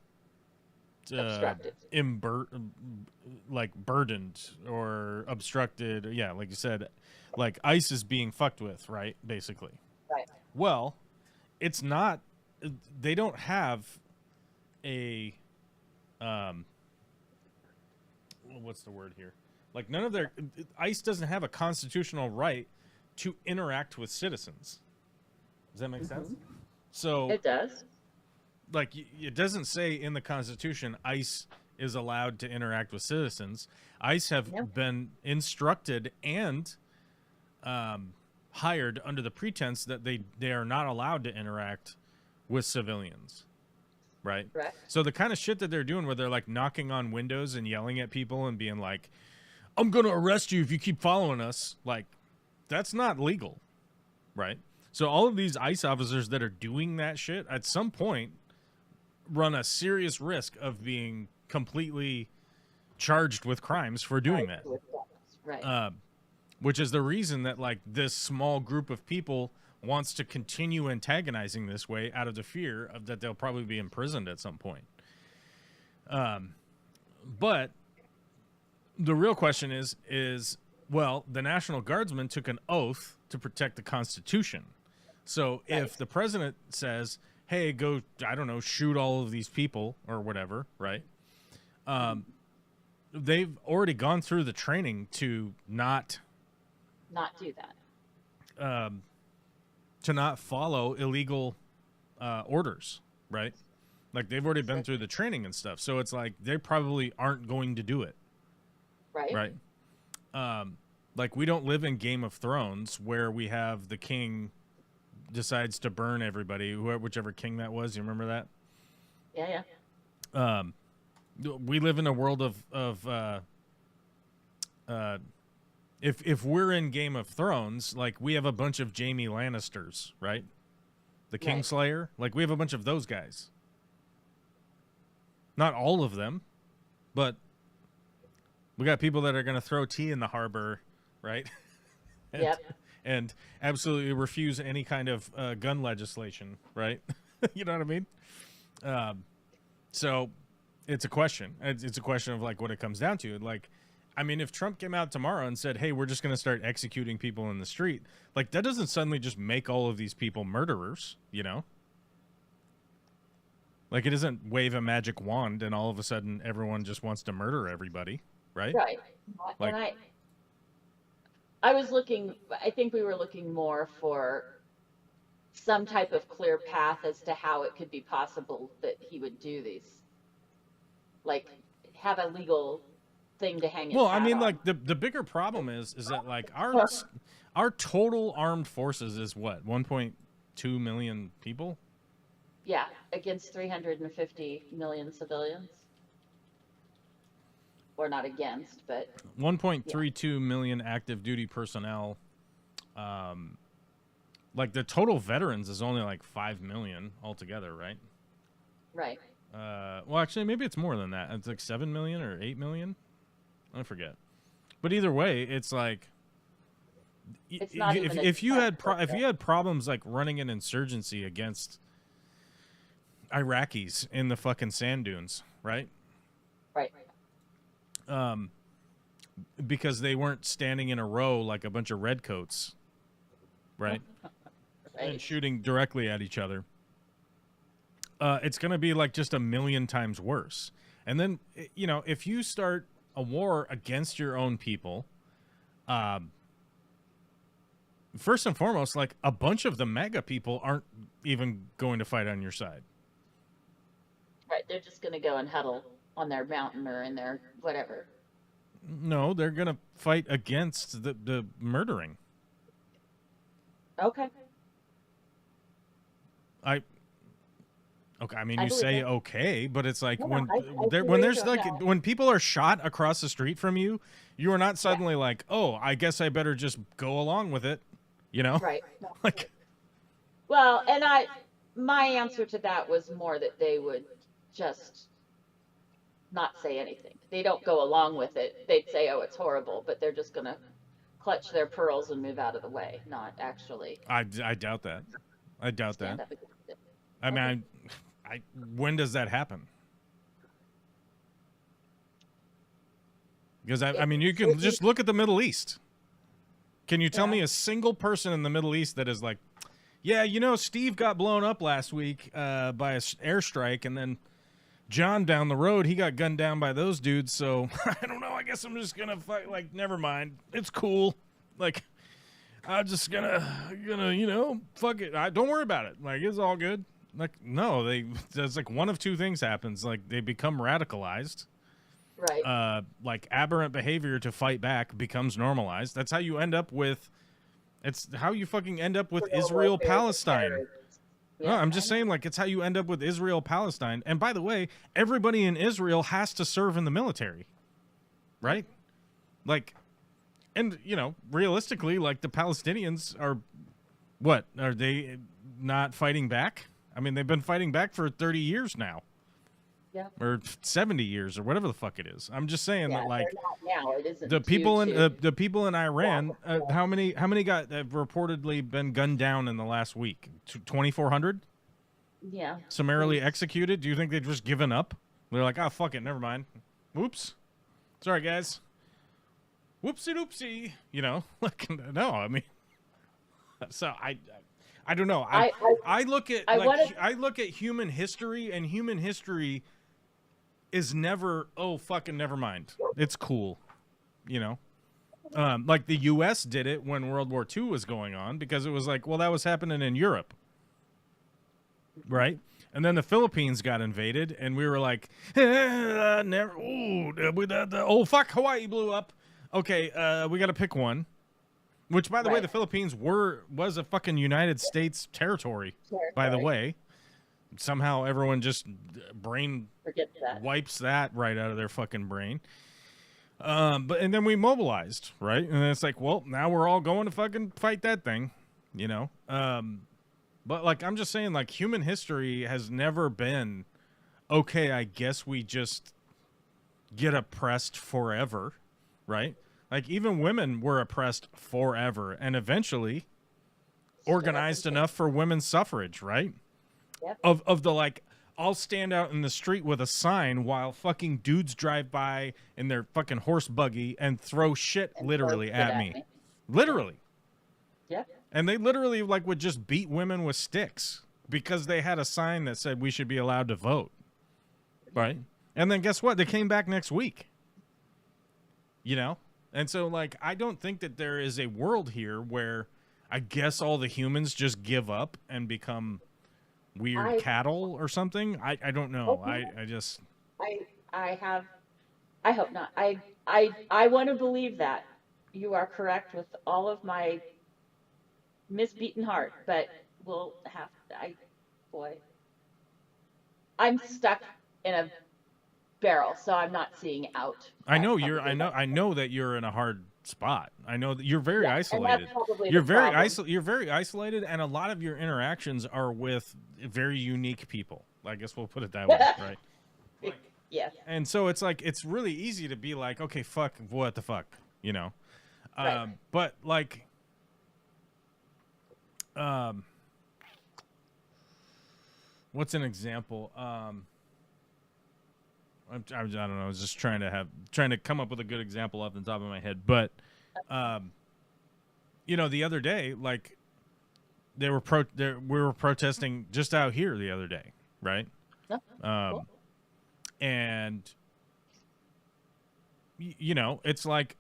burdened or obstructed. Yeah, like you said, like ICE is being fucked with, right? Basically. Right. Well, it's not. They don't have a what's the word here? Like none of their ICE doesn't have a constitutional right to interact with citizens. Does that make sense? So it does. Like it doesn't say in the Constitution ICE is allowed to interact with citizens. ICE have been instructed and hired under the pretense that they are not allowed to interact with civilians, right? Correct. So the kind of shit that they're doing where they're like knocking on windows and yelling at people and being like, I'm going to arrest you if you keep following us, like that's not legal, right? So all of these ICE officers that are doing that shit at some point run a serious risk of being completely charged with crimes for doing that. Right. Which is the reason that like this small group of people wants to continue antagonizing this way out of the fear of that they'll probably be imprisoned at some point. But the real question is well, the National Guardsmen took an oath to protect the Constitution. So if the president says, hey, go, I don't know, shoot all of these people or whatever, right? They've already gone through the training to not do that. To not follow illegal orders, right? Like they've already been through the training and stuff. So it's like they probably aren't going to do it. Right. Right. Like we don't live in Game of Thrones where we have the king decides to burn everybody, whichever king that was. You remember that? Yeah. We live in a world of if we're in Game of Thrones, like we have a bunch of Jaime Lannisters, right? The Kingslayer, like we have a bunch of those guys. Not all of them, but we got people that are going to throw tea in the harbor, right? And absolutely refuse any kind of gun legislation, right? You know what I mean? So it's a question. It's a question of like what it comes down to. Like, I mean, if Trump came out tomorrow and said, hey, we're just going to start executing people in the street, like that doesn't suddenly just make all of these people murderers, you know? Like it doesn't wave a magic wand and all of a sudden everyone just wants to murder everybody, right? Right. Like, and I think we were looking more for some type of clear path as to how it could be possible that he would do these. Like, have a legal thing to hang his well, hat I mean, on. like, the bigger problem is that, like, our total armed forces is what, 1.2 million people? Yeah, against 350 million civilians. Or not against, but 1.32 million active duty personnel. Like the total veterans is only like 5 million altogether, right? right. Well, actually, maybe it's more than that. It's like 7 million or 8 million. I forget. But either way, it's like It's not even if you had if you had problems like running an insurgency against Iraqis in the fucking sand dunes, right? Right. Because they weren't standing in a row like a bunch of redcoats, right? And Right. shooting directly at each other. It's going to be like just a million times worse. And then, you know, if you start a war against your own people, first and foremost, like a bunch of the MAGA people aren't even going to fight on your side. Right. They're just going to go and huddle on their mountain or in their whatever. No, they're going to fight against the murdering. Okay. Okay, I mean, I you believe say it. okay, but it's like No, when I when believe there's it, like no. when people are shot across the street from you, you are not suddenly like, oh, I guess I better just go along with it, you know? Right. No. Like, Well, and my answer to that was more that they would just not say anything. They don't go along with it. They'd say, oh, it's horrible, but they're just going to clutch their pearls and move out of the way, not actually I doubt that. I doubt stand that. up against it. I mean, when does that happen? Because I mean, you can just look at the Middle East. Can you tell me a single person in the Middle East that is like, yeah, you know, Steve got blown up last week by a airstrike, and then John down the road, he got gunned down by those dudes. So I don't know. I guess I'm just gonna fight. Like, never mind. It's cool. Like, I'm just gonna, you know, fuck it. Don't worry about it. Like, it's all good. Like, no, there's like one of two things happens. Like, they become radicalized. Right. Like aberrant behavior to fight back becomes normalized. That's how you end up with. It's how you fucking end up with Israel Palestine. No, I'm just saying, like, it's how you end up with Israel Palestine. And by the way, everybody in Israel has to serve in the military, right? Like, and you know, realistically, like the Palestinians are, what are they not fighting back? I mean, they've been fighting back for 30 years now. Yeah. Or 70 years or whatever the fuck it is. I'm just saying that, like, they're not now. It isn't the people in too- the people in Iran, how many got have reportedly been gunned down in the last week? 2,400 yeah. summarily executed. Do you think they've just given up? They're like, oh, fuck it, never mind. Whoops, sorry guys. Whoopsie doopsie. You know, like, no, I mean, so I don't know. I look at I look at human history, and human history is never, oh, fucking never mind. It's cool. You know? Like the US did it when World War II was going on, because it was like, well, that was happening in Europe. Right? And then the Philippines got invaded, and we were like, never, oh, fuck, Hawaii blew up. Okay, we got to pick one. Which, by the way, the Philippines was a fucking United States territory, by the way. Somehow everyone just Forget that. wipes that right out of their fucking brain. And then we mobilized, right? And then it's like, well, now we're all going to fucking fight that thing, you know? But, like, I'm just saying, like, human history has never been, okay, I guess we just get oppressed forever, right? Like, even women were oppressed forever and eventually organized enough for women's suffrage, right? Yep. Of the, like, I'll stand out in the street with a sign while fucking dudes drive by in their fucking horse buggy and throw shit literally at me. Literally. Yep. And they literally, like, would just beat women with sticks because they had a sign that said we should be allowed to vote. Right? And then guess what? They came back next week. You know? And so, like, I don't think that there is a world here where I guess all the humans just give up and become weird cattle or something. I don't know. I hope not. I want to believe that. You are correct with all of my misbeaten heart, but we'll have I'm stuck in a barrel, so I'm not seeing out. I know that you're in a hard spot. I know that you're very isolated. You're very isolated, and a lot of your interactions are with very unique people. I guess we'll put it that way, right? Yes. And so it's like, it's really easy to be like, okay, fuck, what the fuck, you know? But like, what's an example? I don't know. I was just trying to come up with a good example off the top of my head. But, you know, the other day, like, we were protesting just out here the other day, right? Cool. And you know, it's like,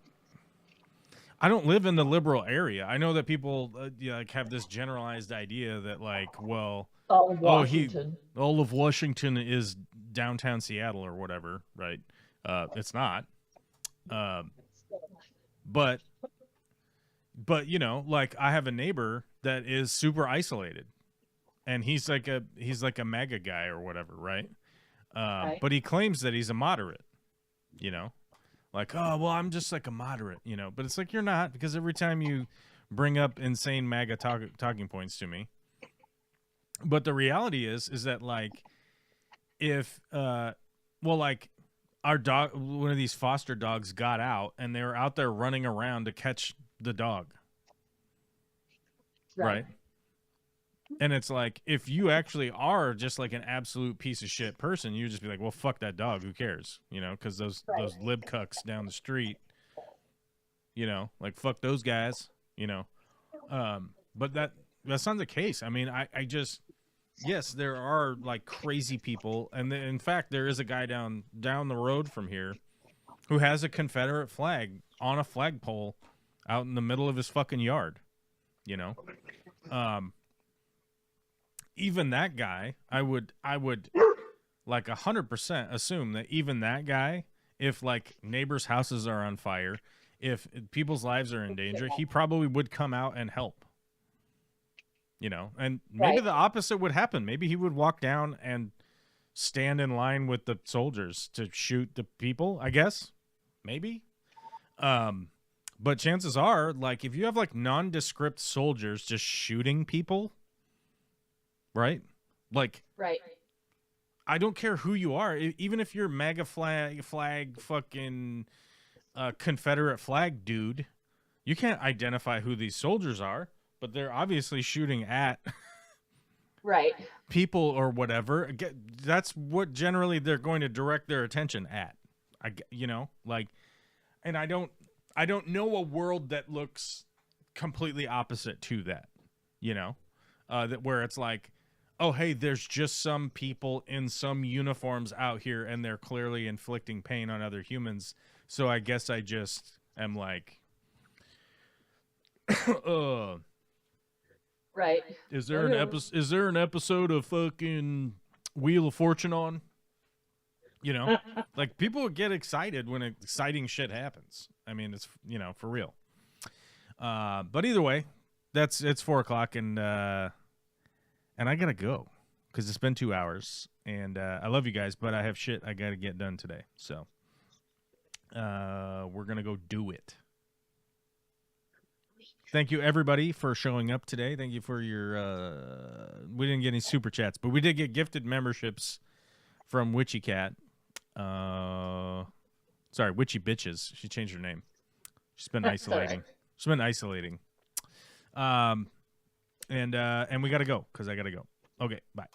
I don't live in the liberal area. I know that people like have this generalized idea that, like, well, all of Washington is downtown Seattle or whatever, right? It's not. But you know, like, I have a neighbor that is super isolated, and he's like a MAGA guy or whatever, right? Right. But he claims that he's a moderate, like, oh, well, I'm just like a moderate, but it's like, you're not, because every time you bring up insane MAGA talking points to me. But the reality is that, like, if, like, our dog, one of these foster dogs got out and they were out there running around to catch the dog. Right. And it's like, if you actually are just like an absolute piece of shit person, you just be like, well, fuck that dog. Who cares? Because those lib cucks down the street, like, fuck those guys, but that's not the case. I mean, I just, yes, there are like crazy people. And in fact, there is a guy down the road from here who has a Confederate flag on a flagpole out in the middle of his fucking yard, even that guy, I would like 100% assume that even that guy, if like neighbors' houses are on fire, if people's lives are in danger, he probably would come out and help. And maybe the opposite would happen. Maybe he would walk down and stand in line with the soldiers to shoot the people, I guess. Maybe. But chances are, like, if you have like nondescript soldiers just shooting people, right? Like, Right. I don't care who you are, even if you're MAGA flag fucking Confederate flag dude, you can't identify who these soldiers are, but they're obviously shooting at Right. people or whatever. That's what generally they're going to direct their attention at. Like, and I don't know a world that looks completely opposite to that, that where it's like, oh, hey, there's just some people in some uniforms out here and they're clearly inflicting pain on other humans. So I guess I just am like, Right. Is there an episode of fucking Wheel of Fortune on? Like, people would get excited when exciting shit happens. I mean, it's, for real. But either way, it's 4:00 and I gotta go because it's been 2 hours, and I love you guys, but I have shit I gotta get done today. So we're gonna go do it. Thank you, everybody, for showing up today. Thank you for your... we didn't get any super chats, but we did get gifted memberships from Witchy Cat. Sorry, Witchy Bitches. She changed her name. She's been isolating. She's been isolating. And we got to go because I got to go. Okay, bye.